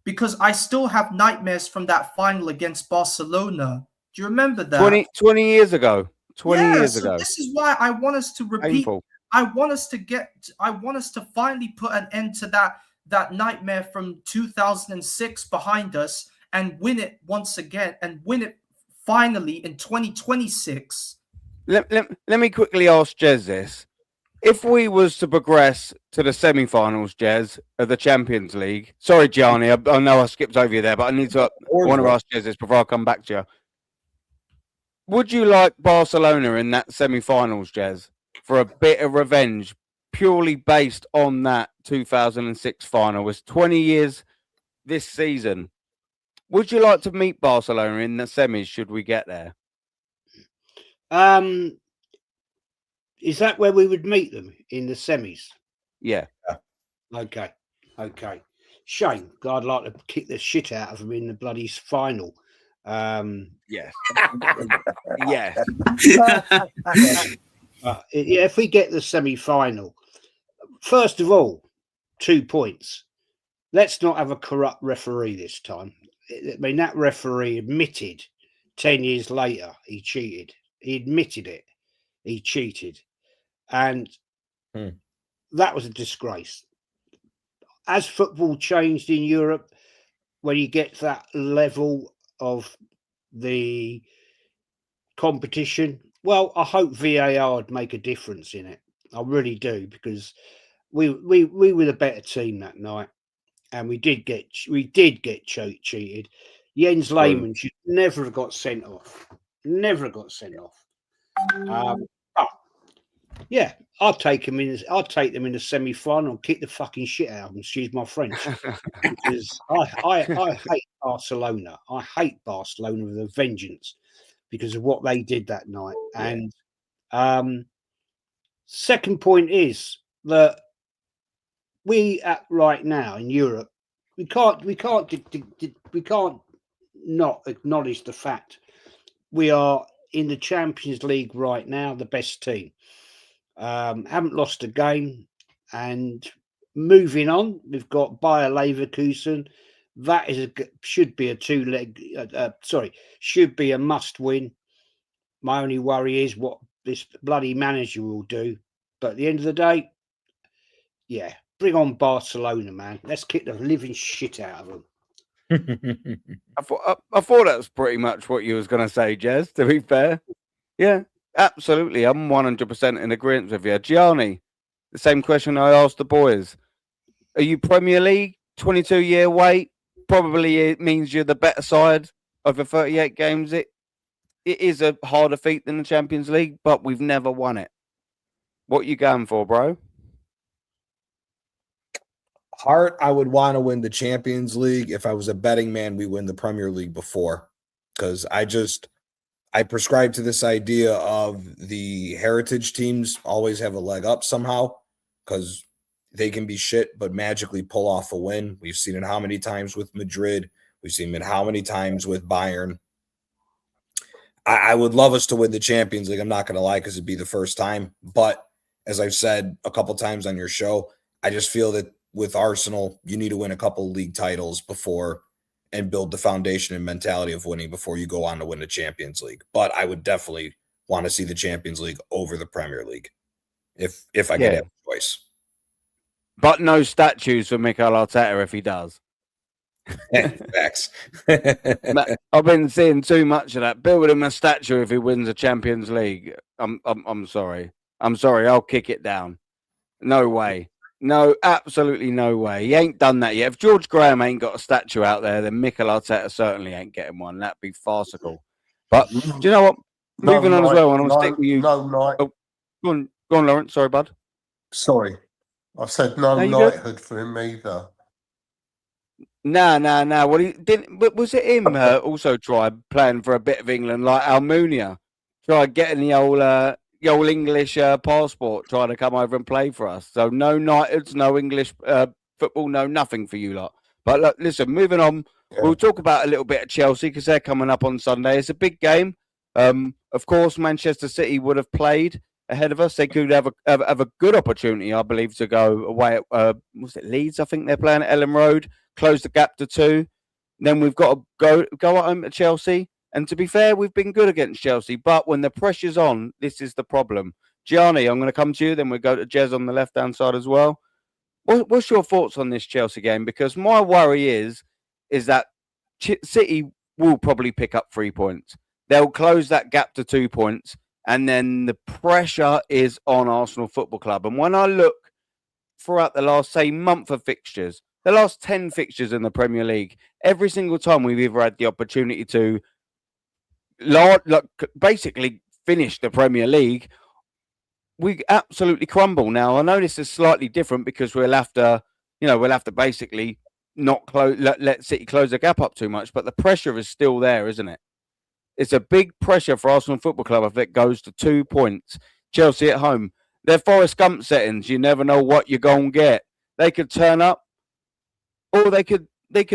because I still have nightmares from that final against Barcelona. Do you remember that? 20 years ago. 20 years ago. This is why I want us to repeat. Painful. I want us to finally put an end to that nightmare from 2006 behind us and win it once again and win it finally in 2026. Let me quickly ask Jez this. If we was to progress to the semi-finals, Jez, of the Champions League, sorry, Gianni, I know I skipped over you there, but I want to ask Jez this before I come back to you. Would you like Barcelona in that semi-finals, Jez, for a bit of revenge, purely based on that 2006 final? It's 20 years this season. Would you like to meet Barcelona in the semis, should we get there? Is that where we would meet them, in the semis? Yeah. Okay. Shame. I'd like to kick the shit out of them in the bloody final. Yes. Yes. If we get the semi-final, first of all, 2 points. Let's not have a corrupt referee this time. I mean, that referee admitted 10 years later he cheated. He admitted it. He cheated. And that was a disgrace. As football changed in Europe, when you get to that level of the competition, well, I hope VAR would make a difference in it. I really do, because we were the better team that night, and we did get cheated. Jens Lehmann should never have got sent off. Never got sent off. But yeah, I'll take them in the semi-final and kick the fucking shit out of them. Excuse my French, because I hate Barcelona. I hate Barcelona with a vengeance because of what they did that night. And second point is that we right now in Europe, we can't not acknowledge the fact we are in the Champions League right now, the best team. Haven't lost a game, and moving on, we've got Bayer Leverkusen. That should be a must win. My only worry is what this bloody manager will do. But at the end of the day, yeah, bring on Barcelona, man. Let's kick the living shit out of them. I thought that was pretty much what you was going to say, Jez, to be fair. Yeah, absolutely. I'm 100% in agreement with you. Gianni, the same question I asked the boys. Are you Premier League, 22-year wait? Probably it means you're the better side over 38 games. It is a harder feat than the Champions League, but we've never won it. What you going for, bro? Heart, I would want to win the Champions League. If I was a betting man, we win the Premier League before, because I prescribe to this idea of the heritage teams always have a leg up somehow, because they can be shit but magically pull off a win. We've seen it how many times with Madrid. We've seen it how many times with Bayern. I would love us to win the Champions League. I'm not going to lie, because it'd be the first time. But as I've said a couple times on your show, I just feel that with Arsenal, you need to win a couple league titles before and build the foundation and mentality of winning before you go on to win the Champions League. But I would definitely want to see the Champions League over the Premier League if I could have a choice. But no statues for Mikel Arteta if he does. Facts. I've been seeing too much of that. Build him a statue if he wins a Champions League. I'm sorry. I'll kick it down. No way. No, absolutely no way. He ain't done that yet. If George Graham ain't got a statue out there, then Mikel Arteta certainly ain't getting one. That'd be farcical. But do you know what? Moving on as well, and I'll stick with you. No, Mike. Oh, go on, Lawrence. Sorry, bud. Sorry. I've said no There you go. knighthood for him either. No. Well, he didn't. But was it him also tried playing for a bit of England, like Almunia? Tried getting the old English passport, trying to come over and play for us. So no knighthoods, no English football, no nothing for you lot. But look, listen, moving on. Yeah. We'll talk about a little bit of Chelsea because they're coming up on Sunday. It's a big game. Of course, Manchester City would have played ahead of us. They could have a good opportunity, I believe, to go away at was it Leeds? I think they're playing at Ellen Road. Close the gap to 2. Then we've got to go at home at Chelsea. And to be fair, we've been good against Chelsea. But when the pressure's on, this is the problem. Gianni, I'm going to come to you. Then we'll go to Jez on the left-hand side as well. What's your thoughts on this Chelsea game? Because my worry is that City will probably pick up 3 points. They'll close that gap to 2 points. And then the pressure is on Arsenal Football Club. And when I look throughout the last, say, month of fixtures, the last 10 fixtures in the Premier League, every single time we've either had the opportunity to basically finish the Premier League, we absolutely crumble. Now, I know this is slightly different because we'll have to basically not let City close the gap up too much, but the pressure is still there, isn't it? It's a big pressure for Arsenal Football Club if it goes to 2 points. Chelsea at home, they're Forrest Gump settings. You never know what you're going to get. They could turn up, or they could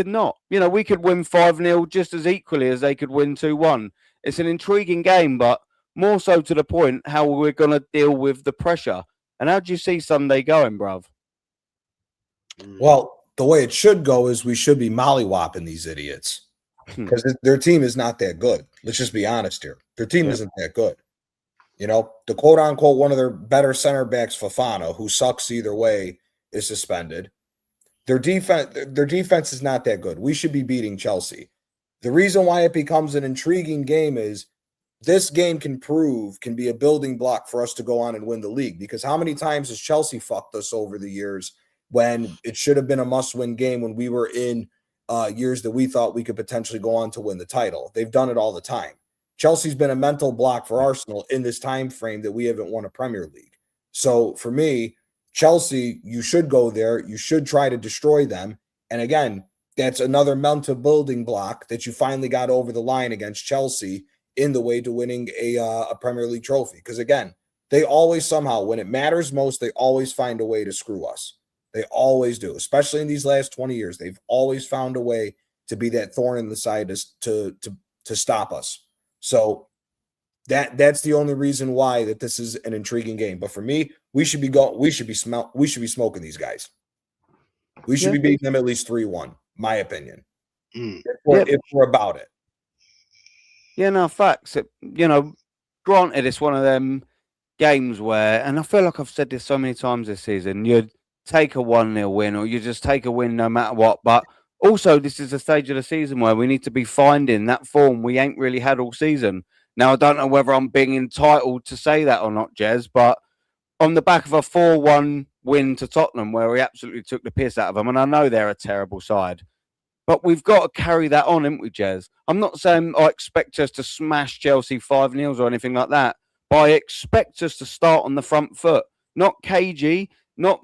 not. We could win 5-0 just as equally as they could win 2-1. It's an intriguing game, but more so to the point how we're going to deal with the pressure. And how do you see Sunday going, bruv? Well, the way it should go is we should be mollywopping these idiots because their team is not that good. Let's just be honest here. Their team isn't that good. The quote-unquote one of their better center backs, Fofana, who sucks either way, is suspended. Their defense is not that good. We should be beating Chelsea. The reason why it becomes an intriguing game is this game can be a building block for us to go on and win the league. Because how many times has Chelsea fucked us over the years when it should have been a must-win game when we were in years that we thought we could potentially go on to win the title? They've done it all the time. Chelsea's been a mental block for Arsenal in this time frame that we haven't won a Premier League. So for me, Chelsea, you should go there. You should try to destroy them. And again, that's another mental building block that you finally got over the line against Chelsea in the way to winning a Premier League trophy. Because again, they always somehow, when it matters most, they always find a way to screw us. They always do, especially in these last 20 years. They've always found a way to be that thorn in the side to stop us. So that's the only reason why that this is an intriguing game. But for me, we should be smoking these guys. We should be beating them at least 3-1, my opinion. If we're about it. Yeah, no, facts. Granted, it's one of them games where, and I feel like I've said this so many times this season, you'd take a 1-0 win or you just take a win no matter what. But also, this is a stage of the season where we need to be finding that form we ain't really had all season. Now, I don't know whether I'm being entitled to say that or not, Jez, but on the back of a 4-1 win to Tottenham where we absolutely took the piss out of them, and I know they're a terrible side, but we've got to carry that on, haven't we, Jez? I'm not saying I expect us to smash Chelsea 5-0 or anything like that, but I expect us to start on the front foot, not cagey, not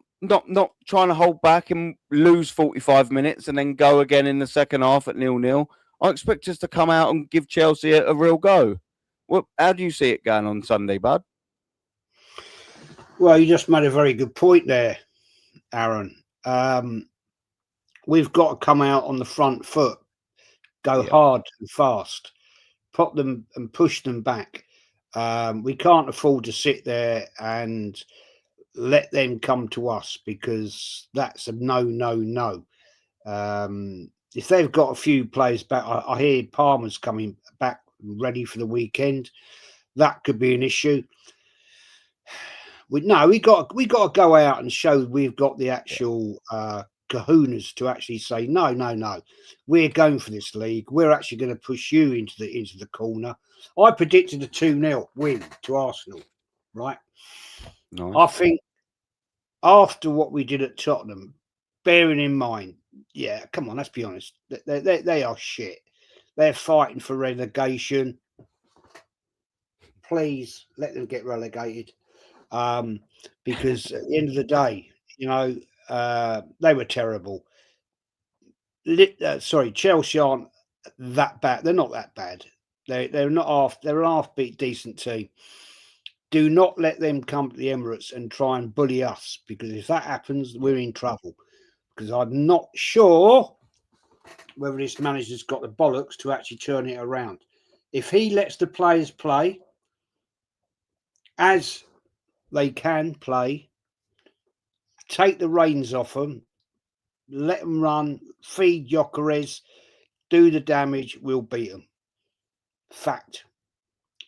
trying to hold back and lose 45 minutes and then go again in the second half at 0-0. I expect us to come out and give Chelsea a real go. How do you see it going on Sunday, bud? Well, you just made a very good point there, Aaron. We've got to come out on the front foot, go hard and fast, pop them and push them back. We can't afford to sit there and let them come to us because that's a no. If they've got a few players back, I hear Palmer's coming back ready for the weekend. That could be an issue. We got to go out and show we've got the actual kahunas to actually say no. We're going for this league. We're actually going to push you into the corner. I predicted a 2-0 win to Arsenal. Right. Nice. I think after what we did at Tottenham, bearing in mind, come on, let's be honest, they are shit. They're fighting for relegation. Please let them get relegated. Because at the end of the day, You know, they were terrible. Sorry, Chelsea aren't that bad. They're not that bad. They're not half. They're an half-beat decent team. Do not let them come to the Emirates and try and bully us, because if that happens, we're in trouble. Because I'm not sure whether this manager's got the bollocks to actually turn it around. If he lets the players play as they can play, take the reins off them, let them run, feed Gyökeres, do the damage, we'll beat them. Fact.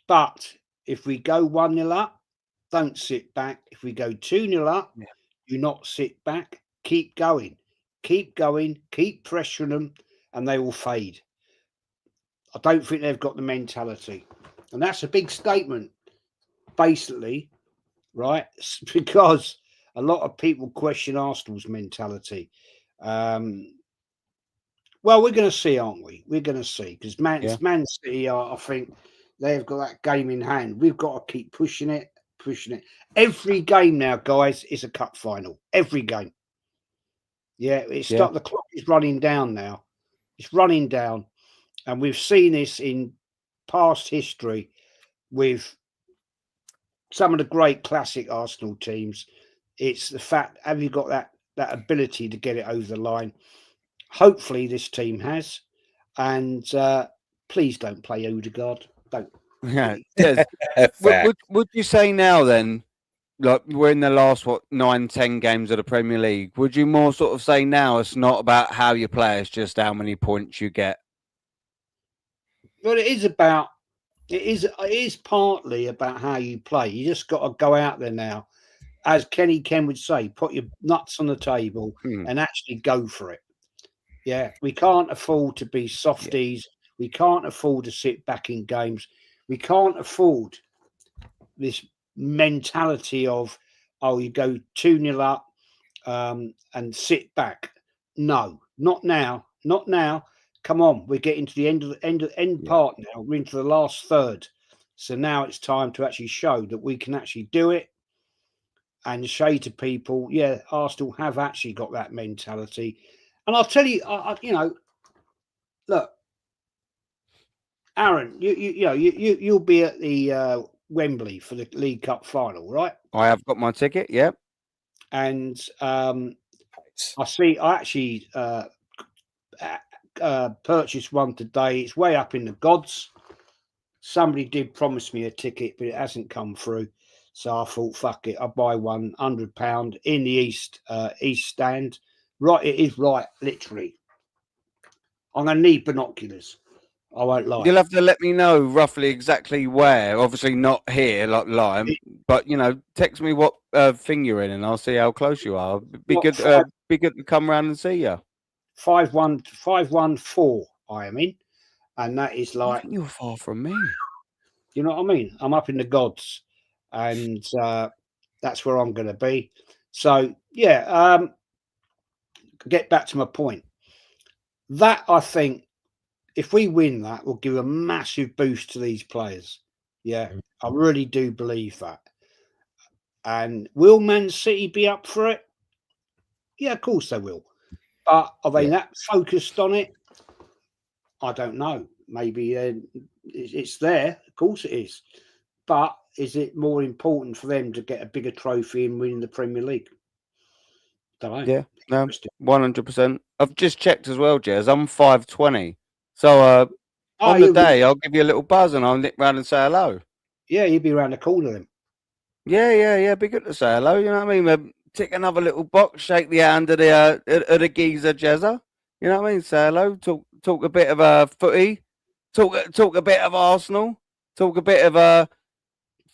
But if we go 1-0 up, don't sit back. If we go 2-0 up, do not sit back. Keep going. Keep going. Keep pressuring them, and they will fade. I don't think they've got the mentality. And that's a big statement, basically, right? Because a lot of people question Arsenal's mentality. Well, we're going to see, aren't we? We're going to see, because Man City I think they've got that game in hand. We've got to keep pushing it. Every game now, guys, is a cup final. Every game. Yeah, the clock is running down now. It's running down. And we've seen this in past history with some of the great classic Arsenal teams. It's the fact, have you got that ability to get it over the line? Hopefully this team has. And please don't play Odegaard. Don't. Yeah. Would you say now then, like we're in the last 9-10 games of the Premier League, would you more sort of say now it's not about how you play, it's just how many points you get? Well, it is partly about how you play. You just got to go out there now, as Kenny Ken would say, put your nuts on the table and actually go for it. Yeah, we can't afford to be softies. We can't afford to sit back in games. We can't afford this mentality of, oh, you go 2-0 up and sit back. No, not now. Not now. Come on, we're getting to the end part now. We're into the last third. So now it's time to actually show that we can actually do it and say to people, yeah, Arsenal have actually got that mentality. And I'll tell you, you know, look, Aaron, you'll be at the Wembley for the League Cup final, right? I have got my ticket, yep. And I actually purchased one today. It's way up in the gods. Somebody did promise me a ticket, but it hasn't come through. So I thought, fuck it, I'll buy one, £100 in the east stand. Right, it is right, literally. I'm going to need binoculars. I won't lie. You'll have to let me know roughly exactly where. Obviously not here, like Lime, but you know, text me what thing you're in, and I'll see how close you are. Be good to come around and see you. 514 I am in, and that is like, I think you're far from me. You know what I mean? I'm up in the gods, and that's where I'm going to be. So yeah, get back to my point. That I think, if we win that, will give a massive boost to these players. Yeah, I really do believe that. And will Man City be up for it? Yeah, of course they will. But are they that focused on it? I don't know. Maybe it's there. Of course it is. But is it more important for them to get a bigger trophy and win the Premier League? Don't know. Yeah, no, 100%. I've just checked as well, Jez. I'm 520. So on the day, I'll give you a little buzz and I'll nip round and say hello. Yeah, you'll be around the corner then. Yeah. Be good to say hello. You know what I mean? Tick another little box, shake the hand of the geezer, Jezza. You know what I mean? Say hello. Talk a bit of footy. Talk a bit of Arsenal. Talk a bit of a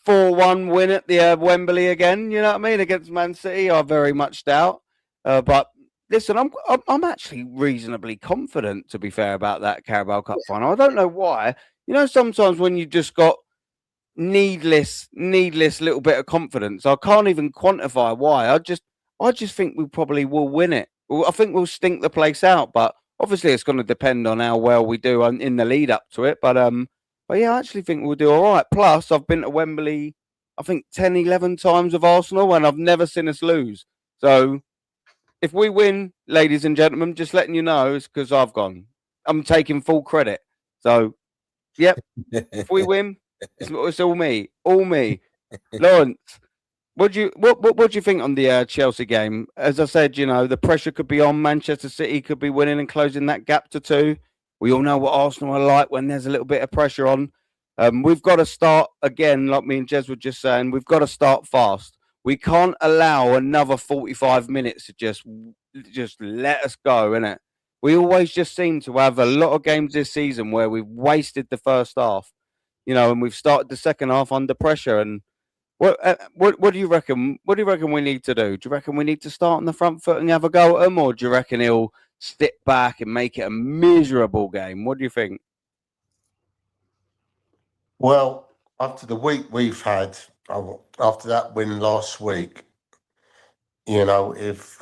4-1 win at the Wembley again. You know what I mean? Against Man City, I very much doubt. But listen, I'm actually reasonably confident, to be fair, about that Carabao Cup final. I don't know why. You know, sometimes when you just got needless little bit of confidence, I can't even quantify why. I just think we probably will win it. I think we'll stink the place out, but obviously it's going to depend on how well we do in the lead up to it. But yeah, I actually think we'll do all right. Plus, I've been to Wembley, I think 10, 11 times with Arsenal, and I've never seen us lose. So if we win, ladies and gentlemen, just letting you know, it's because I've gone. I'm taking full credit. So, yep, if we win, it's all me. All me. Lawrence, what do you think on the Chelsea game? As I said, the pressure could be on. Manchester City could be winning and closing that gap to 2. We all know what Arsenal are like when there's a little bit of pressure on. We've got to start again, like me and Jez were just saying. We've got to start fast. We can't allow another 45 minutes to just let us go, innit? We always just seem to have a lot of games this season where we've wasted the first half, and we've started the second half under pressure. And what do you reckon? What do you reckon we need to do? Do you reckon we need to start on the front foot and have a go at them, or do you reckon he'll sit back and make it a miserable game? What do you think? Well, after the week we've had, after that win last week, if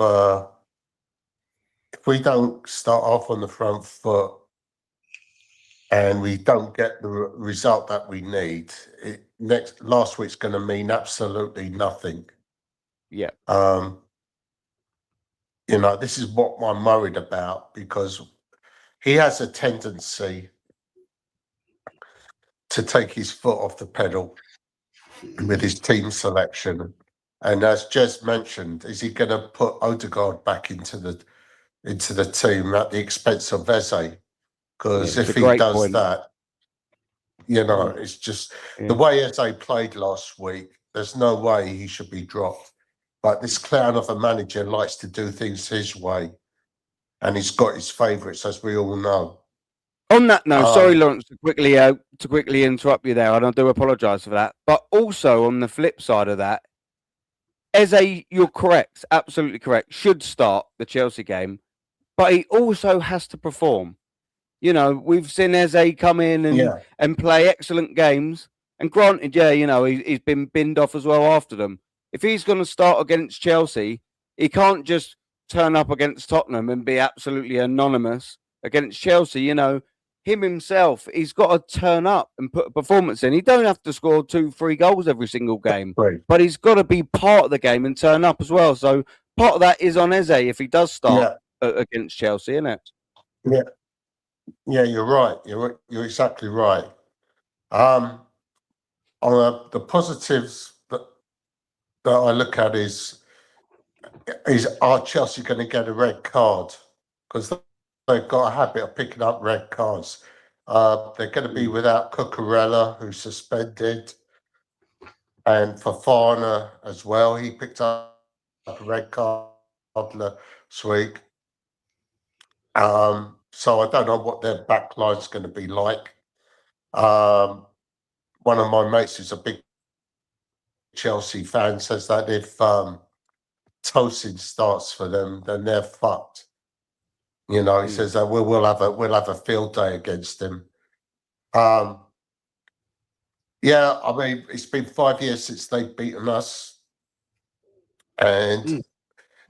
we don't start off on the front foot and we don't get the result that we need, last week's going to mean absolutely nothing. Yeah. This is what I'm worried about, because he has a tendency to take his foot off the pedal with his team selection. And as Jez mentioned, is he going to put Odegaard back into the team at the expense of Eze? Because if he does that, it's just the way Eze played last week, there's no way he should be dropped. But this clown of a manager likes to do things his way, and he's got his favourites, as we all know. On that note, sorry, Lawrence, to quickly interrupt you there, and I do apologise for that. But also on the flip side of that, Eze, you're correct, absolutely correct, should start the Chelsea game, but he also has to perform. We've seen Eze come in and play excellent games, and granted, he's been binned off as well after them. If he's going to start against Chelsea, he can't just turn up against Tottenham and be absolutely anonymous against Chelsea. Him himself, he's got to turn up and put a performance in. He don't have to score 2-3 goals every single game, but he's got to be part of the game and turn up as well. So part of that is on Eze if he does start against Chelsea, isn't it? Yeah, you're right. You're exactly right. On the positives that I look at is are Chelsea going to get a red card? Because they've got a habit of picking up red cards. They're going to be without Cucurella, who's suspended, and Fofana as well. He picked up a red card last week. So I don't know what their backline's going to be like. One of my mates who's a big Chelsea fan says that if Tosin starts for them, then they're fucked. He says that we'll have a field day against him. It's been 5 years since they've beaten us, and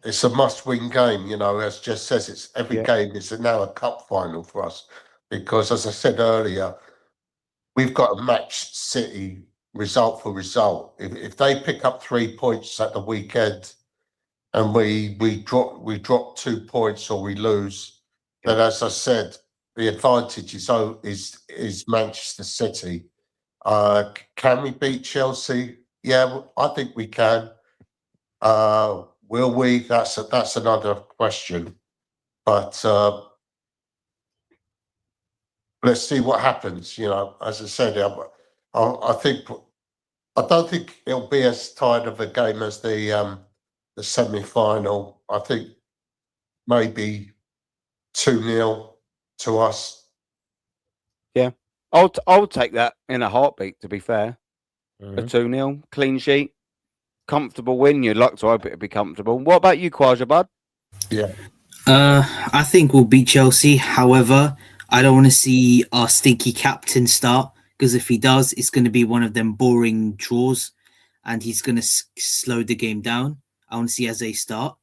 it's a must-win game. As Jess says, it's every game is now a cup final for us, because, as I said earlier, we've got to match City result for result. If they pick up 3 points at the weekend and we drop 2 points or we lose, then, as I said, the advantage is Manchester City. Can we beat Chelsea? Yeah, I think we can. Will we? That's another question. But let's see what happens. As I said, I don't think it'll be as tight of a game as the semi-final. I think maybe 2-0 to us. Yeah, I'll take that in a heartbeat. To be fair, a 2-0 clean sheet, comfortable win. You'd like to hope it'd be comfortable. What about you, Quaja, bud? Yeah. I think we'll beat Chelsea. However, I don't want to see our stinky captain start, because if he does, it's going to be one of them boring draws, and he's going to slow the game down. I want to see Eze start.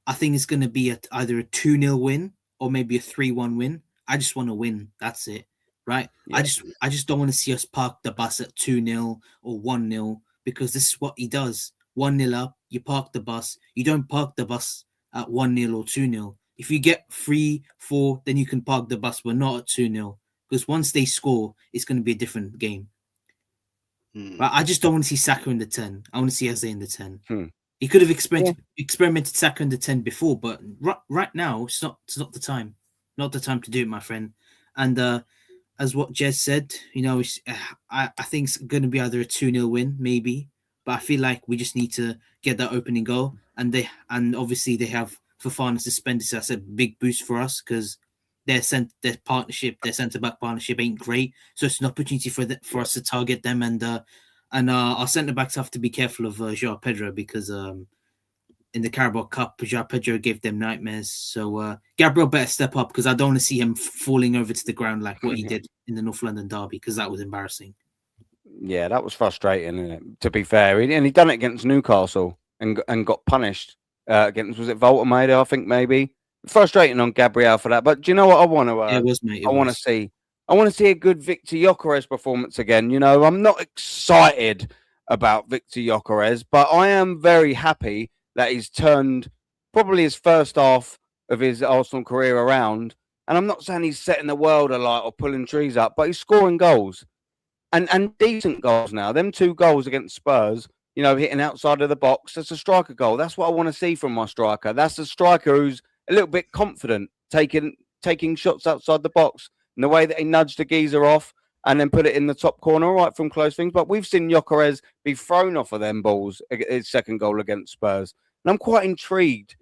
I think it's going to be either a 2-0 win or maybe a 3-1 win. I just want to win. That's it, right? Yeah. I just don't want to see us park the bus at 2-0 or 1-0, because this is what he does. 1-0 up, you park the bus. You don't park the bus at 1-0 or 2-0. If you get 3-4, then you can park the bus, but not at 2-0. Because once they score, it's going to be a different game. But I just don't want to see Saka in the 10. I want to see Eze in the 10. He could have experimented Saka in the 10 before, but right now it's not the time. Not the time to do it, my friend. And as what Jez said, I think it's going to be either a 2-0 win, maybe. But I feel like we just need to get that opening goal. And obviously they have Fofana suspended, so that's a big boost for us because their centre-back partnership ain't great. So it's an opportunity for us to target them, and our centre-backs have to be careful of João Pedro because in the Carabao Cup, João Pedro gave them nightmares. So Gabriel better step up because I don't want to see him falling over to the ground like what he did in the North London derby because that was embarrassing. Yeah, that was frustrating, isn't it? To be fair, and he done it against Newcastle and got punished against, was it Voltermeida? I think maybe. Frustrating on Gabriel for that, but do you know what I want to? It was, mate. I want to see. I want to see a good Victor Gyökeres performance again. I'm not excited about Victor Gyökeres, but I am very happy that he's turned probably his first half of his Arsenal career around. And I'm not saying he's setting the world alight or pulling trees up, but he's scoring goals and decent goals now. Them 2 goals against Spurs, hitting outside of the box. That's a striker goal. That's what I want to see from my striker. That's a striker who's a little bit confident, taking shots outside the box. And the way that he nudged the geezer off and then put it in the top corner, right from close things. But we've seen Gyökeres be thrown off of them balls, his second goal against Spurs. And I'm quite intrigued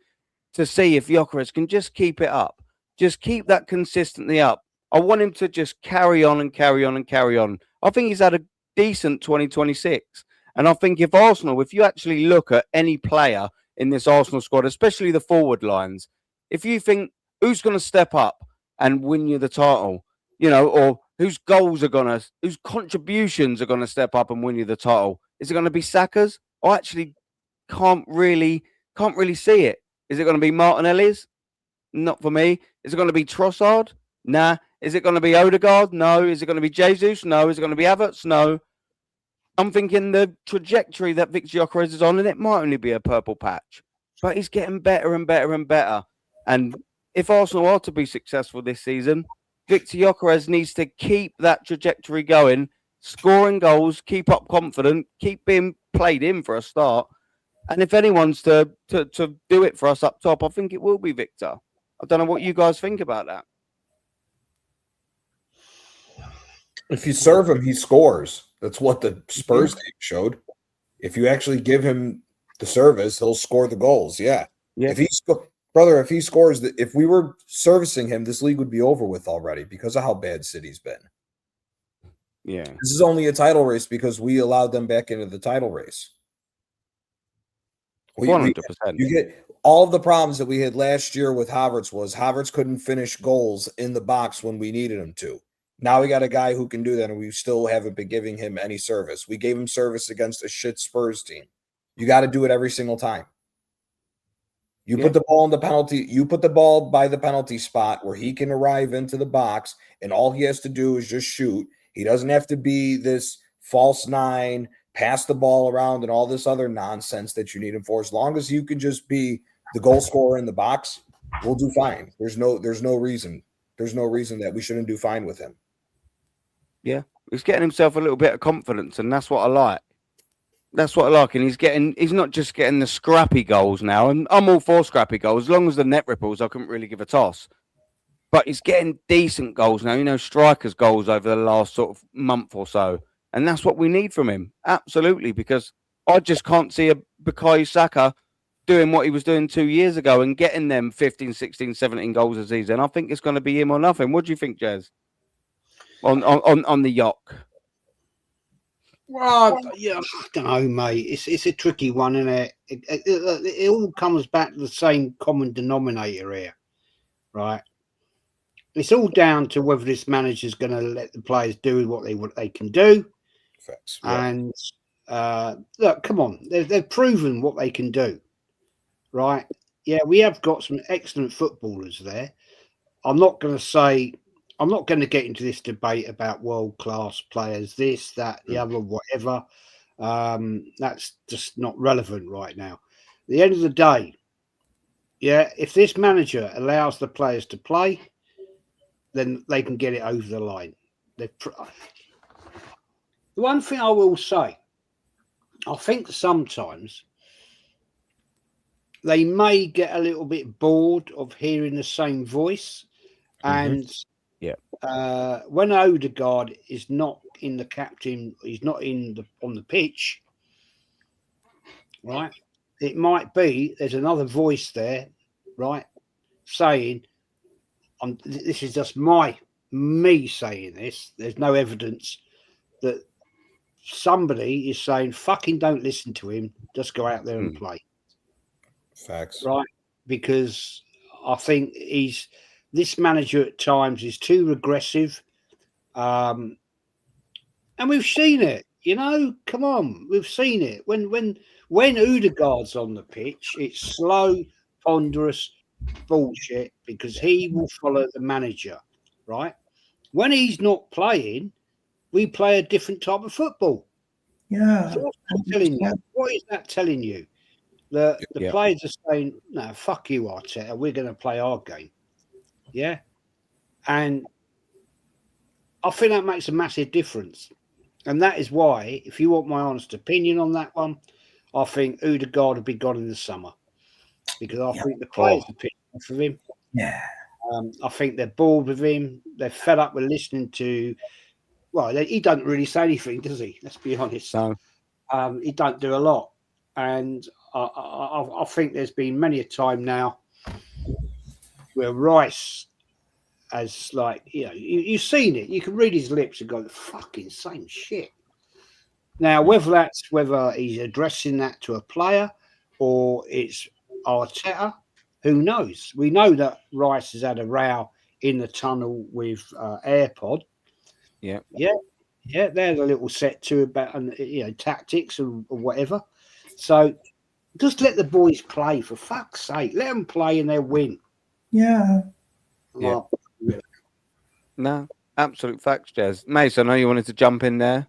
to see if Gyökeres can just keep it up. Just keep that consistently up. I want him to just carry on and carry on and carry on. I think he's had a decent 2026. And I think if you actually look at any player in this Arsenal squad, especially the forward lines, if you think who's going to step up and win you the title, or whose contributions are going to step up and win you the title, is it going to be Saka's? I actually can't really see it. Is it going to be Martinelli's? Not for me. Is it going to be Trossard? Nah. Is it going to be Odegaard? No. Is it going to be Jesus? No. Is it going to be Havertz? No. I'm thinking the trajectory that Victor Gyökeres is on, and it might only be a purple patch, but he's getting better and better and better. And if Arsenal are to be successful this season, Victor Gyökeres needs to keep that trajectory going, scoring goals, keep up confident, keep being played in for a start. And if anyone's to do it for us up top, I think it will be Victor. I don't know what you guys think about that. If you serve him, he scores. That's what the Spurs game showed. If you actually give him the service, he'll score the goals. Yeah. If he scores, if we were servicing him, this league would be over with already because of how bad City's been. Yeah. This is only a title race because we allowed them back into the title race. 100%. You get all of the problems that we had last year with Havertz couldn't finish goals in the box when we needed him to. Now we got a guy who can do that, and we still haven't been giving him any service. We gave him service against a shit Spurs team. You got to do it every single time. You put the ball in the penalty. You put the ball by the penalty spot where he can arrive into the box, and all he has to do is just shoot. He doesn't have to be this false 9, pass the ball around, and all this other nonsense that you need him for. As long as you can just be the goal scorer in the box, we'll do fine. There's no reason. There's no reason that we shouldn't do fine with him. Yeah, he's getting himself a little bit of confidence, and that's what I like. That's what I like, and he's not just getting the scrappy goals now, and I'm all for scrappy goals. As long as the net ripples, I couldn't really give a toss. But he's getting decent goals now, strikers' goals over the last sort of month or so, and that's what we need from him, absolutely, because I just can't see a Bukayo Saka doing what he was doing 2 years ago and getting them 15, 16, 17 goals a season. I think it's going to be him or nothing. What do you think, Jez? On the yacht. Well, yeah, I don't know, mate. It's a tricky one, isn't it? It all comes back to the same common denominator here, right? It's all down to whether this manager's going to let the players do what they can do. Facts. Yeah. And look, come on, they've proven what they can do, right? Yeah, we have got some excellent footballers there. I'm not going to get into this debate about world-class players, this, that, the other, whatever. That's just not relevant right now. At the end of the day, Yeah, if this manager allows the players to play, then they can get it over the line. The one thing I will say, I think sometimes they may get a little bit bored of hearing the same voice. And when Odegaard is not in the captain, he's not on the pitch, right? It might be there's another voice there, right, saying, "This is just me saying this. There's no evidence that somebody is saying, fucking don't listen to him. Just go out there and play." Facts. Right? Because I think this manager at times is too regressive. And we've seen it, come on, we've seen it. When Odegaard's on the pitch, it's slow, ponderous bullshit because he will follow the manager, right? When he's not playing, we play a different type of football. Yeah. So what is that telling you? The players are saying, "No, fuck you, Arteta. We're going to play our game." Yeah, and I think that makes a massive difference, and that is why, if you want my honest opinion on that one, I think Odegaard will be gone in the summer because I think the players are picking off of him. Yeah. I think they're bored with him. They're fed up with listening to. Well, he doesn't really say anything, does he? Let's be honest. No. He don't do a lot, and I think there's been many a time now where Rice has, you've seen it. You can read his lips and go, the fucking same shit. Now, whether he's addressing that to a player or it's Arteta, who knows? We know that Rice has had a row in the tunnel with AirPod. Yeah. There's a little set to about tactics or whatever. So just let the boys play, for fuck's sake. Let them play and they'll win. Yeah. No, absolute facts, Jez. Mason, I know you wanted to jump in there.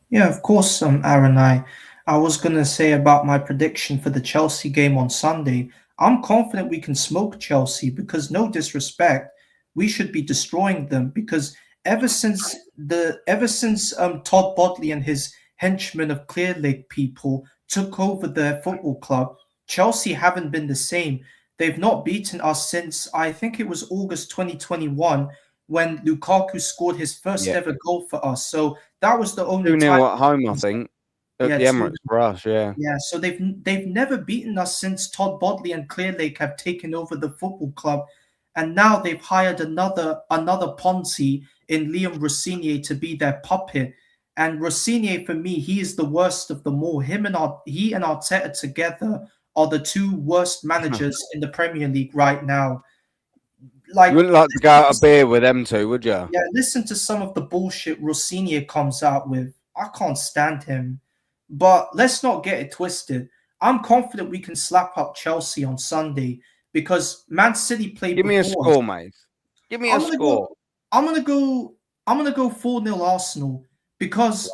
Yeah, of course, Aaron. I was gonna say about my prediction for the Chelsea game on Sunday. I'm confident we can smoke Chelsea because, no disrespect, we should be destroying them because ever since Todd Bodley and his henchmen of Clear Lake people took over their football club, Chelsea haven't been the same. They've not beaten us since, I think it was August 2021 when Lukaku scored his first ever goal for us. So that was the only 2-0 time at home, I think. At the Emirates for us, yeah. Yeah, so they've never beaten us since Todd Bodley and Clear Lake have taken over the football club. And now they've hired another Ponzi in Liam Rossinier to be their puppet. And Rossinier, for me, he is the worst of them all. He and Arteta together are the two worst managers in the Premier League right now. You wouldn't like to go out a beer with them two, would you? Yeah, listen to some of the bullshit Rossinier comes out with. I can't stand him. But let's not get it twisted. I'm confident we can slap up Chelsea on Sunday because Man City played. Give me a score, mate. Give me a score. I'm gonna go 4-0 Arsenal because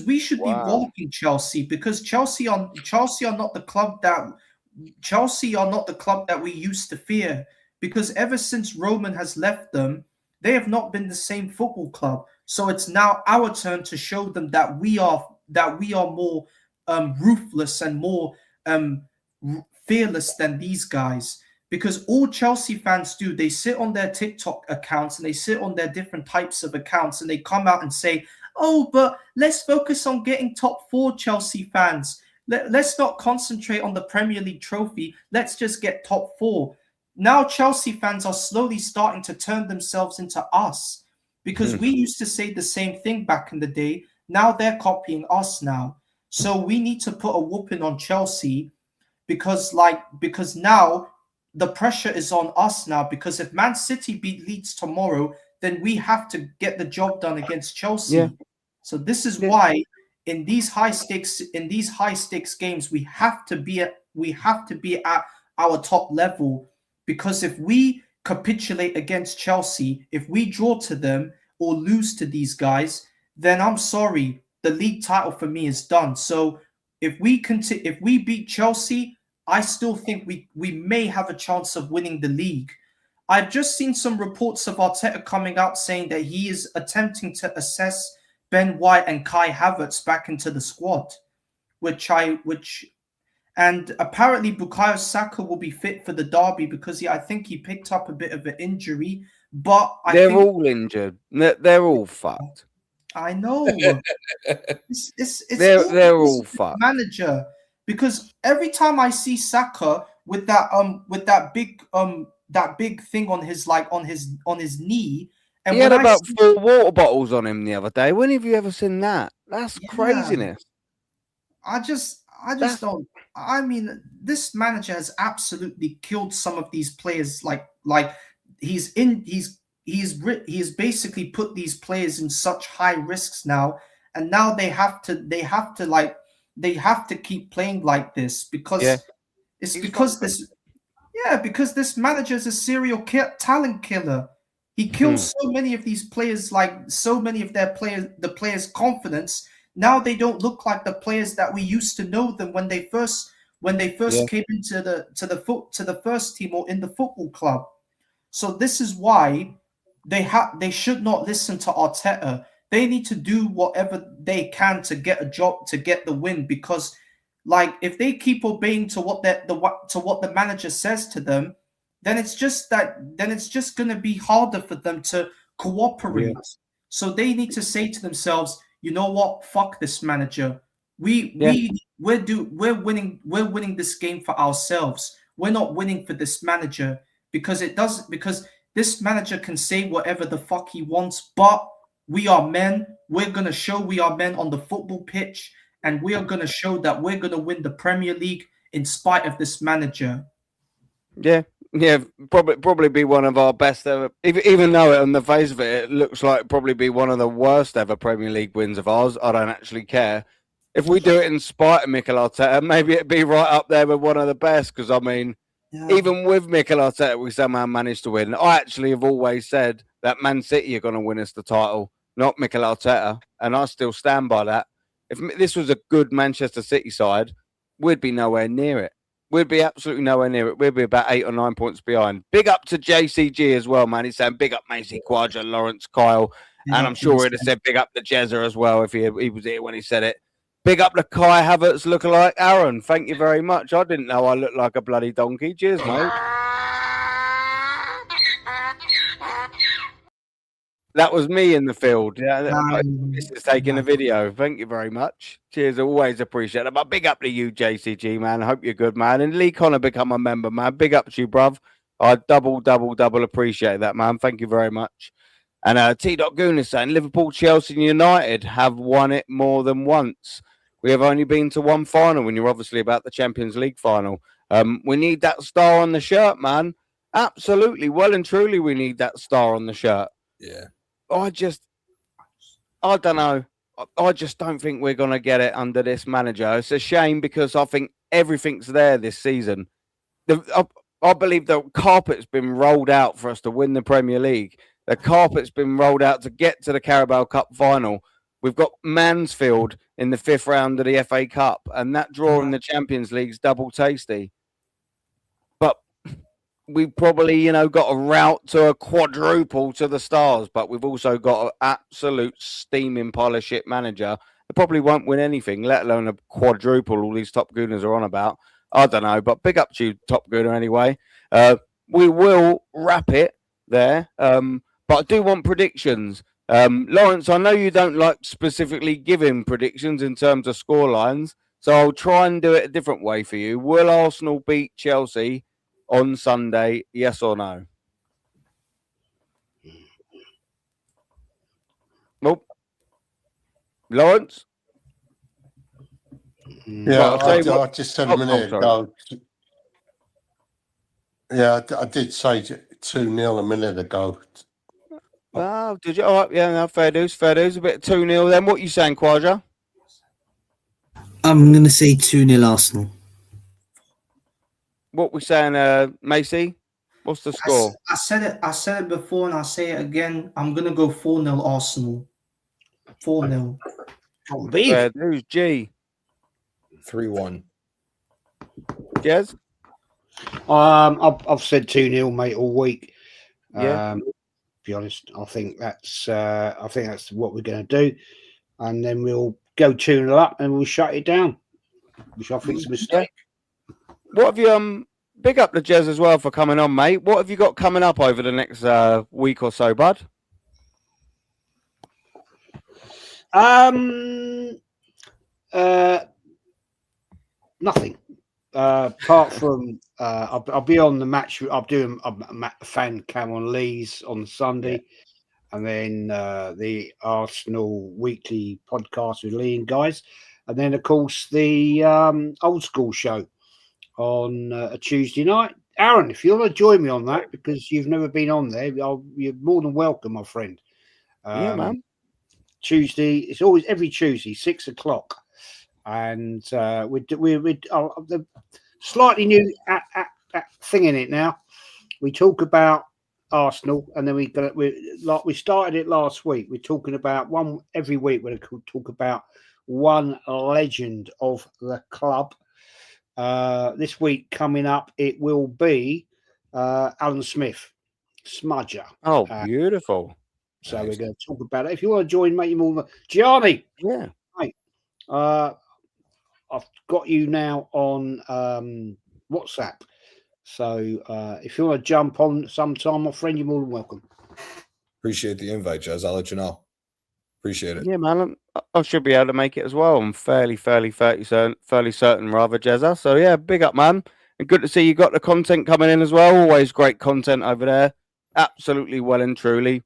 we should be walloping Chelsea because Chelsea are not the club that we used to fear. Because ever since Roman has left them, they have not been the same football club. So it's now our turn to show them that we are more ruthless and more fearless than these guys. Because all Chelsea fans do, they sit on their TikTok accounts and they sit on their different types of accounts and they come out and say, "Oh, but let's focus on getting top 4, Chelsea fans. Let's not concentrate on the Premier League trophy. Let's just get top 4." Now Chelsea fans are slowly starting to turn themselves into us because we used to say the same thing back in the day. Now they're copying us now. So we need to put a whooping on Chelsea because now the pressure is on us now because if Man City beat Leeds tomorrow, then we have to get the job done against Chelsea. Yeah. So this is why in these high stakes games we have to be at our top level. Because if we capitulate against Chelsea, if we draw to them or lose to these guys, then I'm sorry, the league title for me is done. So if we beat Chelsea, I still think we may have a chance of winning the league. I've just seen some reports of Arteta coming out saying that he is attempting to assess Ben White and Kai Havertz back into the squad, and apparently Bukayo Saka will be fit for the derby because I think he picked up a bit of an injury. But They're all injured. They're all fucked. I know. It's They're all fucked. Manager, because every time I see Saka with that big thing on his knee, and he had about 4 water bottles on him the other day. When have you ever seen that? That's craziness. I just don't. I mean, this manager has absolutely killed some of these players. Like he's basically put these players in such high risks now, and now they have to keep playing like this because because this manager is a serial talent killer. He kills so many of these players, like so many of the players' confidence. Now they don't look like the players that we used to know them when they first came into the first team or in the football club. So this is why they should not listen to Arteta. They need to do whatever they can to get a job, to get the win, because like if they keep obeying to what the manager says to them, then it's just going to be harder for them to cooperate. Yeah. So they need to say to themselves, you know what? Fuck this manager. We're winning this game for ourselves. We're not winning for this manager because this manager can say whatever the fuck he wants, but we are men. We're gonna show we are men on the football pitch, and we are gonna show that we're gonna win the Premier League in spite of this manager. Yeah, probably be one of our best ever. Even though on the face of it, it looks like probably be one of the worst ever Premier League wins of ours. I don't actually care. If we do it in spite of Mikel Arteta, maybe it'd be right up there with one of the best. Because I mean, even with Mikel Arteta, we somehow managed to win. I actually have always said that Man City are going to win us the title, not Mikel Arteta, and I still stand by that. If this was a good Manchester City side, we'd be nowhere near it. We'd be absolutely nowhere near it. We'd be about 8 or 9 points behind. Big up to JCG as well, man. He's saying big up Macy, Quadra, Lawrence, Kyle. And I'm sure he'd have said big up to Jezza as well if he was here when he said it. Big up to Kai Havertz lookalike Aaron. Thank you very much. I didn't know I looked like a bloody donkey. Cheers, mate. That was me in the field. Yeah, this is taking a video. Thank you very much. Cheers. Always appreciate it. But big up to you, JCG, man. I hope you're good, man. And Lee Connor become a member, man. Big up to you, bruv. I double appreciate that, man. Thank you very much. And T. Goon is saying Liverpool, Chelsea, and United have won it more than once. We have only been to one final when you're obviously about the Champions League final. We need that star on the shirt, man. Absolutely. Well and truly, we need that star on the shirt. Yeah. I don't know. I just don't think we're going to get it under this manager. It's a shame because I think everything's there this season. I believe the carpet's been rolled out for us to win the Premier League. The carpet's been rolled out to get to the Carabao Cup final. We've got Mansfield in the 5th round of the FA Cup, and that draw in the Champions League's double tasty. But we've probably, got a route to a quadruple to the stars, but we've also got an absolute steaming pile of shit manager. They probably won't win anything, let alone a quadruple all these Top Gooners are on about. I don't know, but big up to you, Top Gooner, anyway. We will wrap it there, but I do want predictions. Lawrence, I know you don't like specifically giving predictions in terms of scorelines, so I'll try and do it a different way for you. Will Arsenal beat Chelsea on Sunday, yes or no? Nope. Lawrence? Yeah, I just said a minute ago. Yeah, I did say 2-0 a minute ago. Oh, did you? All right, yeah, no, fair dues. A bit 2-0 then. What are you saying, Quadra? I'm going to say 2-0 Arsenal. What we saying, Macy? What's the score? I said it before and I'll say it again. I'm going to go 4-0 Arsenal. 4-0. Fair dues, G. 3-1. Jez? I've said 2-0, mate, all week. Yeah. To be honest, I think that's what we're going to do, and then we'll go 2-0 up and we'll shut it down, which I think is a mistake. What have you big up to Jez as well for coming on, mate? What have you got coming up over the next week or so, bud? Nothing. Apart from I'll be on the match. I'm doing a fan cam on Lee's on Sunday, and then the Arsenal weekly podcast with Lee and guys, and then of course the old school show on a Tuesday night. Aaron, if you want to join me on that, because you've never been on there, you're more than welcome, my friend. Yeah, man. Tuesday, it's always every Tuesday, 6 o'clock. And we're the slightly new thing in it now. We talk about Arsenal, and then we started it last week. We're talking about one every week. We're going to talk about one legend of the club. This week coming up, it will be Alan Smith, Smudger. Oh, beautiful. So we're going to talk about it. If you want to join, mate, you're more than Gianni. Yeah. Mate, I've got you now on WhatsApp. So if you want to jump on sometime, my friend, you're more than welcome. Appreciate the invite, Jez. I'll let you know. Appreciate it. Yeah, man. I should be able to make it as well. I'm fairly certain, rather, Jezza. So yeah, big up, man. And good to see you got the content coming in as well. Always great content over there. Absolutely well and truly.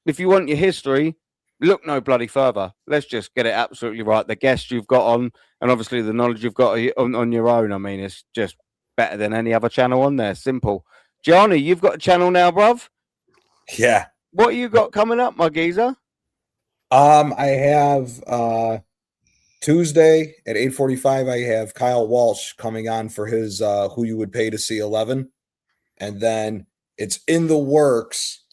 If you want your history, look no bloody further. Let's just get it absolutely right. The guests you've got on, and obviously the knowledge you've got on your own. I mean, it's just better than any other channel on there. Simple. Gianni, you've got a channel now, bruv? Yeah. What you got coming up, my geezer? I have Tuesday at 8:45. I have Kyle Walsh coming on for his Who You Would Pay to See 11, and then it's in the works.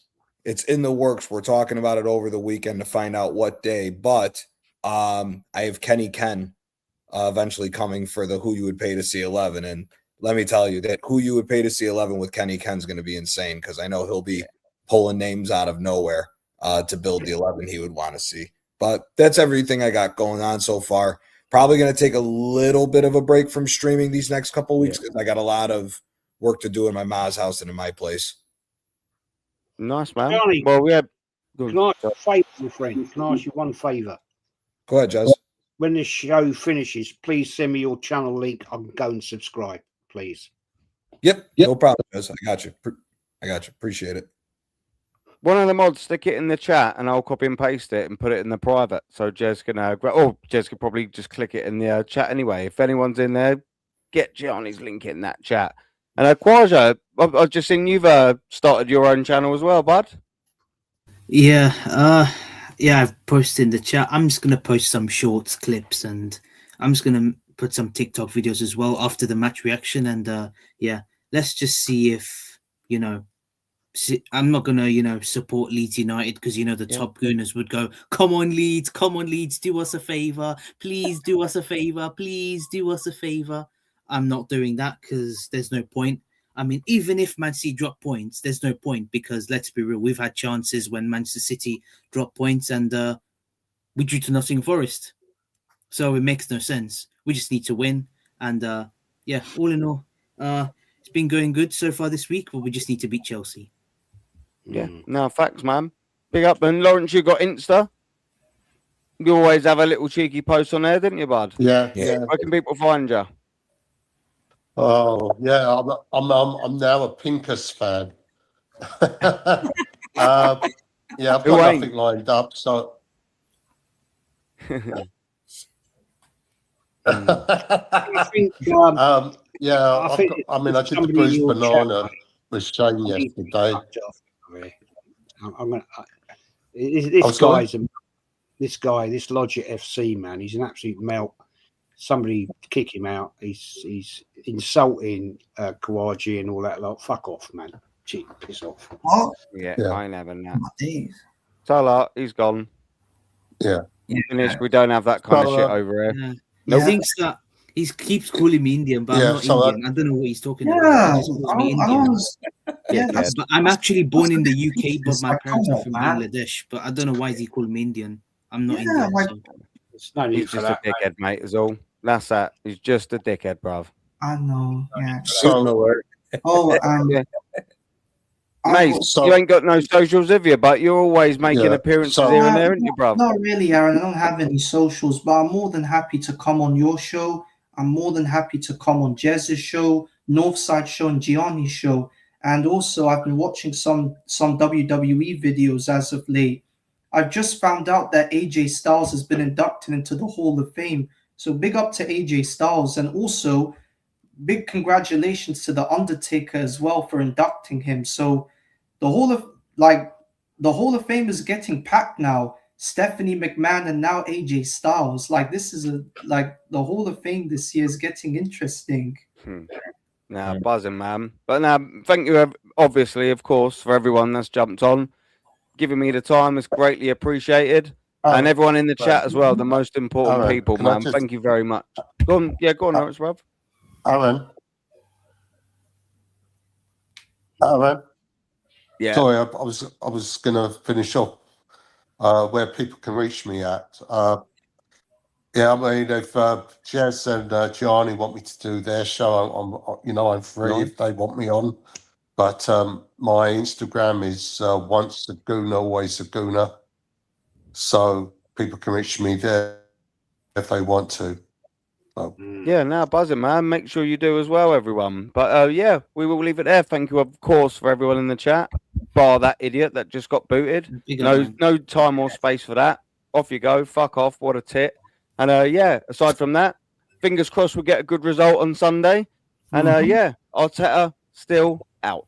We're talking about it over the weekend to find out what day. But I have Kenny Ken eventually coming for the Who You Would Pay to See 11, and let me tell you that Who You Would Pay to See 11 with Kenny Ken's going to be insane, because I know he'll be pulling names out of nowhere to build the 11 he would want to see. But that's everything I got going on so far. Probably going to take a little bit of a break from streaming these next couple of weeks, because I got a lot of work to do in my mom's house and in my place. Nice, man. Johnny, well, we had. Can I ask you a favour, my friend? Can I ask you one favour? Go ahead, Jez. When this show finishes, please send me your channel link. I can go and subscribe, please. Yep. No problem, Jez. I got you. Appreciate it. One of the mods, stick it in the chat, and I'll copy and paste it and put it in the private. So Jez can Jez could probably just click it in the chat anyway. If anyone's in there, get Gianni's link in that chat. And Quaja, I've just seen you've started your own channel as well, bud. Yeah, I've posted in the chat. I'm just gonna post some shorts, clips, and I'm just gonna put some TikTok videos as well after the match reaction. And let's just see if I'm not gonna support Leeds United, because the top gooners would go, come on Leeds, do us a favor, please do us a favor. I'm not doing that, because there's no point. I mean, even if Man City drop points, there's no point, because let's be real, we've had chances when Manchester City drop points, and we drew to Nottingham Forest. So it makes no sense. We just need to win. And all in all, it's been going good so far this week, but we just need to beat Chelsea. Yeah, no, facts, man. Big up. And Lawrence, you got Insta? You always have a little cheeky post on there, didn't you, bud? Yeah. Where can people find you? Oh yeah, I'm now a Pincus fan. I've got nothing lined up, so. I think, I did the bruised banana with Shane yesterday. This Logic FC man, he's an absolute melt. Somebody kick him out. He's insulting COYG and all that lot. Fuck off, man. Gee, piss off. What? Yeah, I ain't having that. Jeez. Salah, he's gone. Yeah. Finished. We don't have that kind of shit over here. He thinks that He keeps calling me Indian, but Yeah, I'm not so Indian. I don't know what he's talking Yeah, about. He just calls I me don't, I Indian. don't, yeah, that's, But I'm actually born in the UK, but it's my like, parents come are on, from man. Bangladesh. But I don't know why is he calling me Indian. I'm not Yeah, Indian. like, So. There's no need He's for just that. a dickhead, mate. Is all. That's that. He's just a dickhead, bruv. I know, yeah. Shooting so alert. Oh, Yeah. I've Mate, got, so you ain't got no socials, have you? But you're always making yeah, appearances so here and there, aren't you, bruv? not really, Aaron. I don't have any socials, but I'm more than happy to come on your show. I'm more than happy to come on Jez's show, Northside show, and Gianni's show. And also, I've been watching some WWE videos as of late. I've just found out that AJ Styles has been inducted into the Hall of Fame. So big up to AJ Styles, and also big congratulations to the Undertaker as well for inducting him. So the Hall of Fame is getting packed now. Stephanie McMahon and now AJ Styles. Like this is the Hall of Fame this year is getting interesting. Nah, buzzing, man. But now, thank you, obviously, of course, for everyone that's jumped on, giving me the time. It's greatly appreciated. And everyone in the chat as well, the most important Aaron, people, can I man. just- Thank you very much. Go on, yeah, go on, Lawrence, bruv. Aaron, Yeah. sorry, I was gonna finish off where people can reach me at. Yeah, I mean, if Jez and Gianni want me to do their show, I'm free if they want me on. But my Instagram is once a gooner, always a gooner. So people can reach me there if they want to. Yeah, now buzzing, man. Make sure you do as well, everyone. But yeah, we will leave it there. Thank you, of course, for everyone in the chat. Bar that idiot that just got booted. Big up, man. No time or space for that. Off you go. Fuck off. What a tit. And yeah, aside from that, fingers crossed we'll get a good result on Sunday. And yeah, Arteta still out.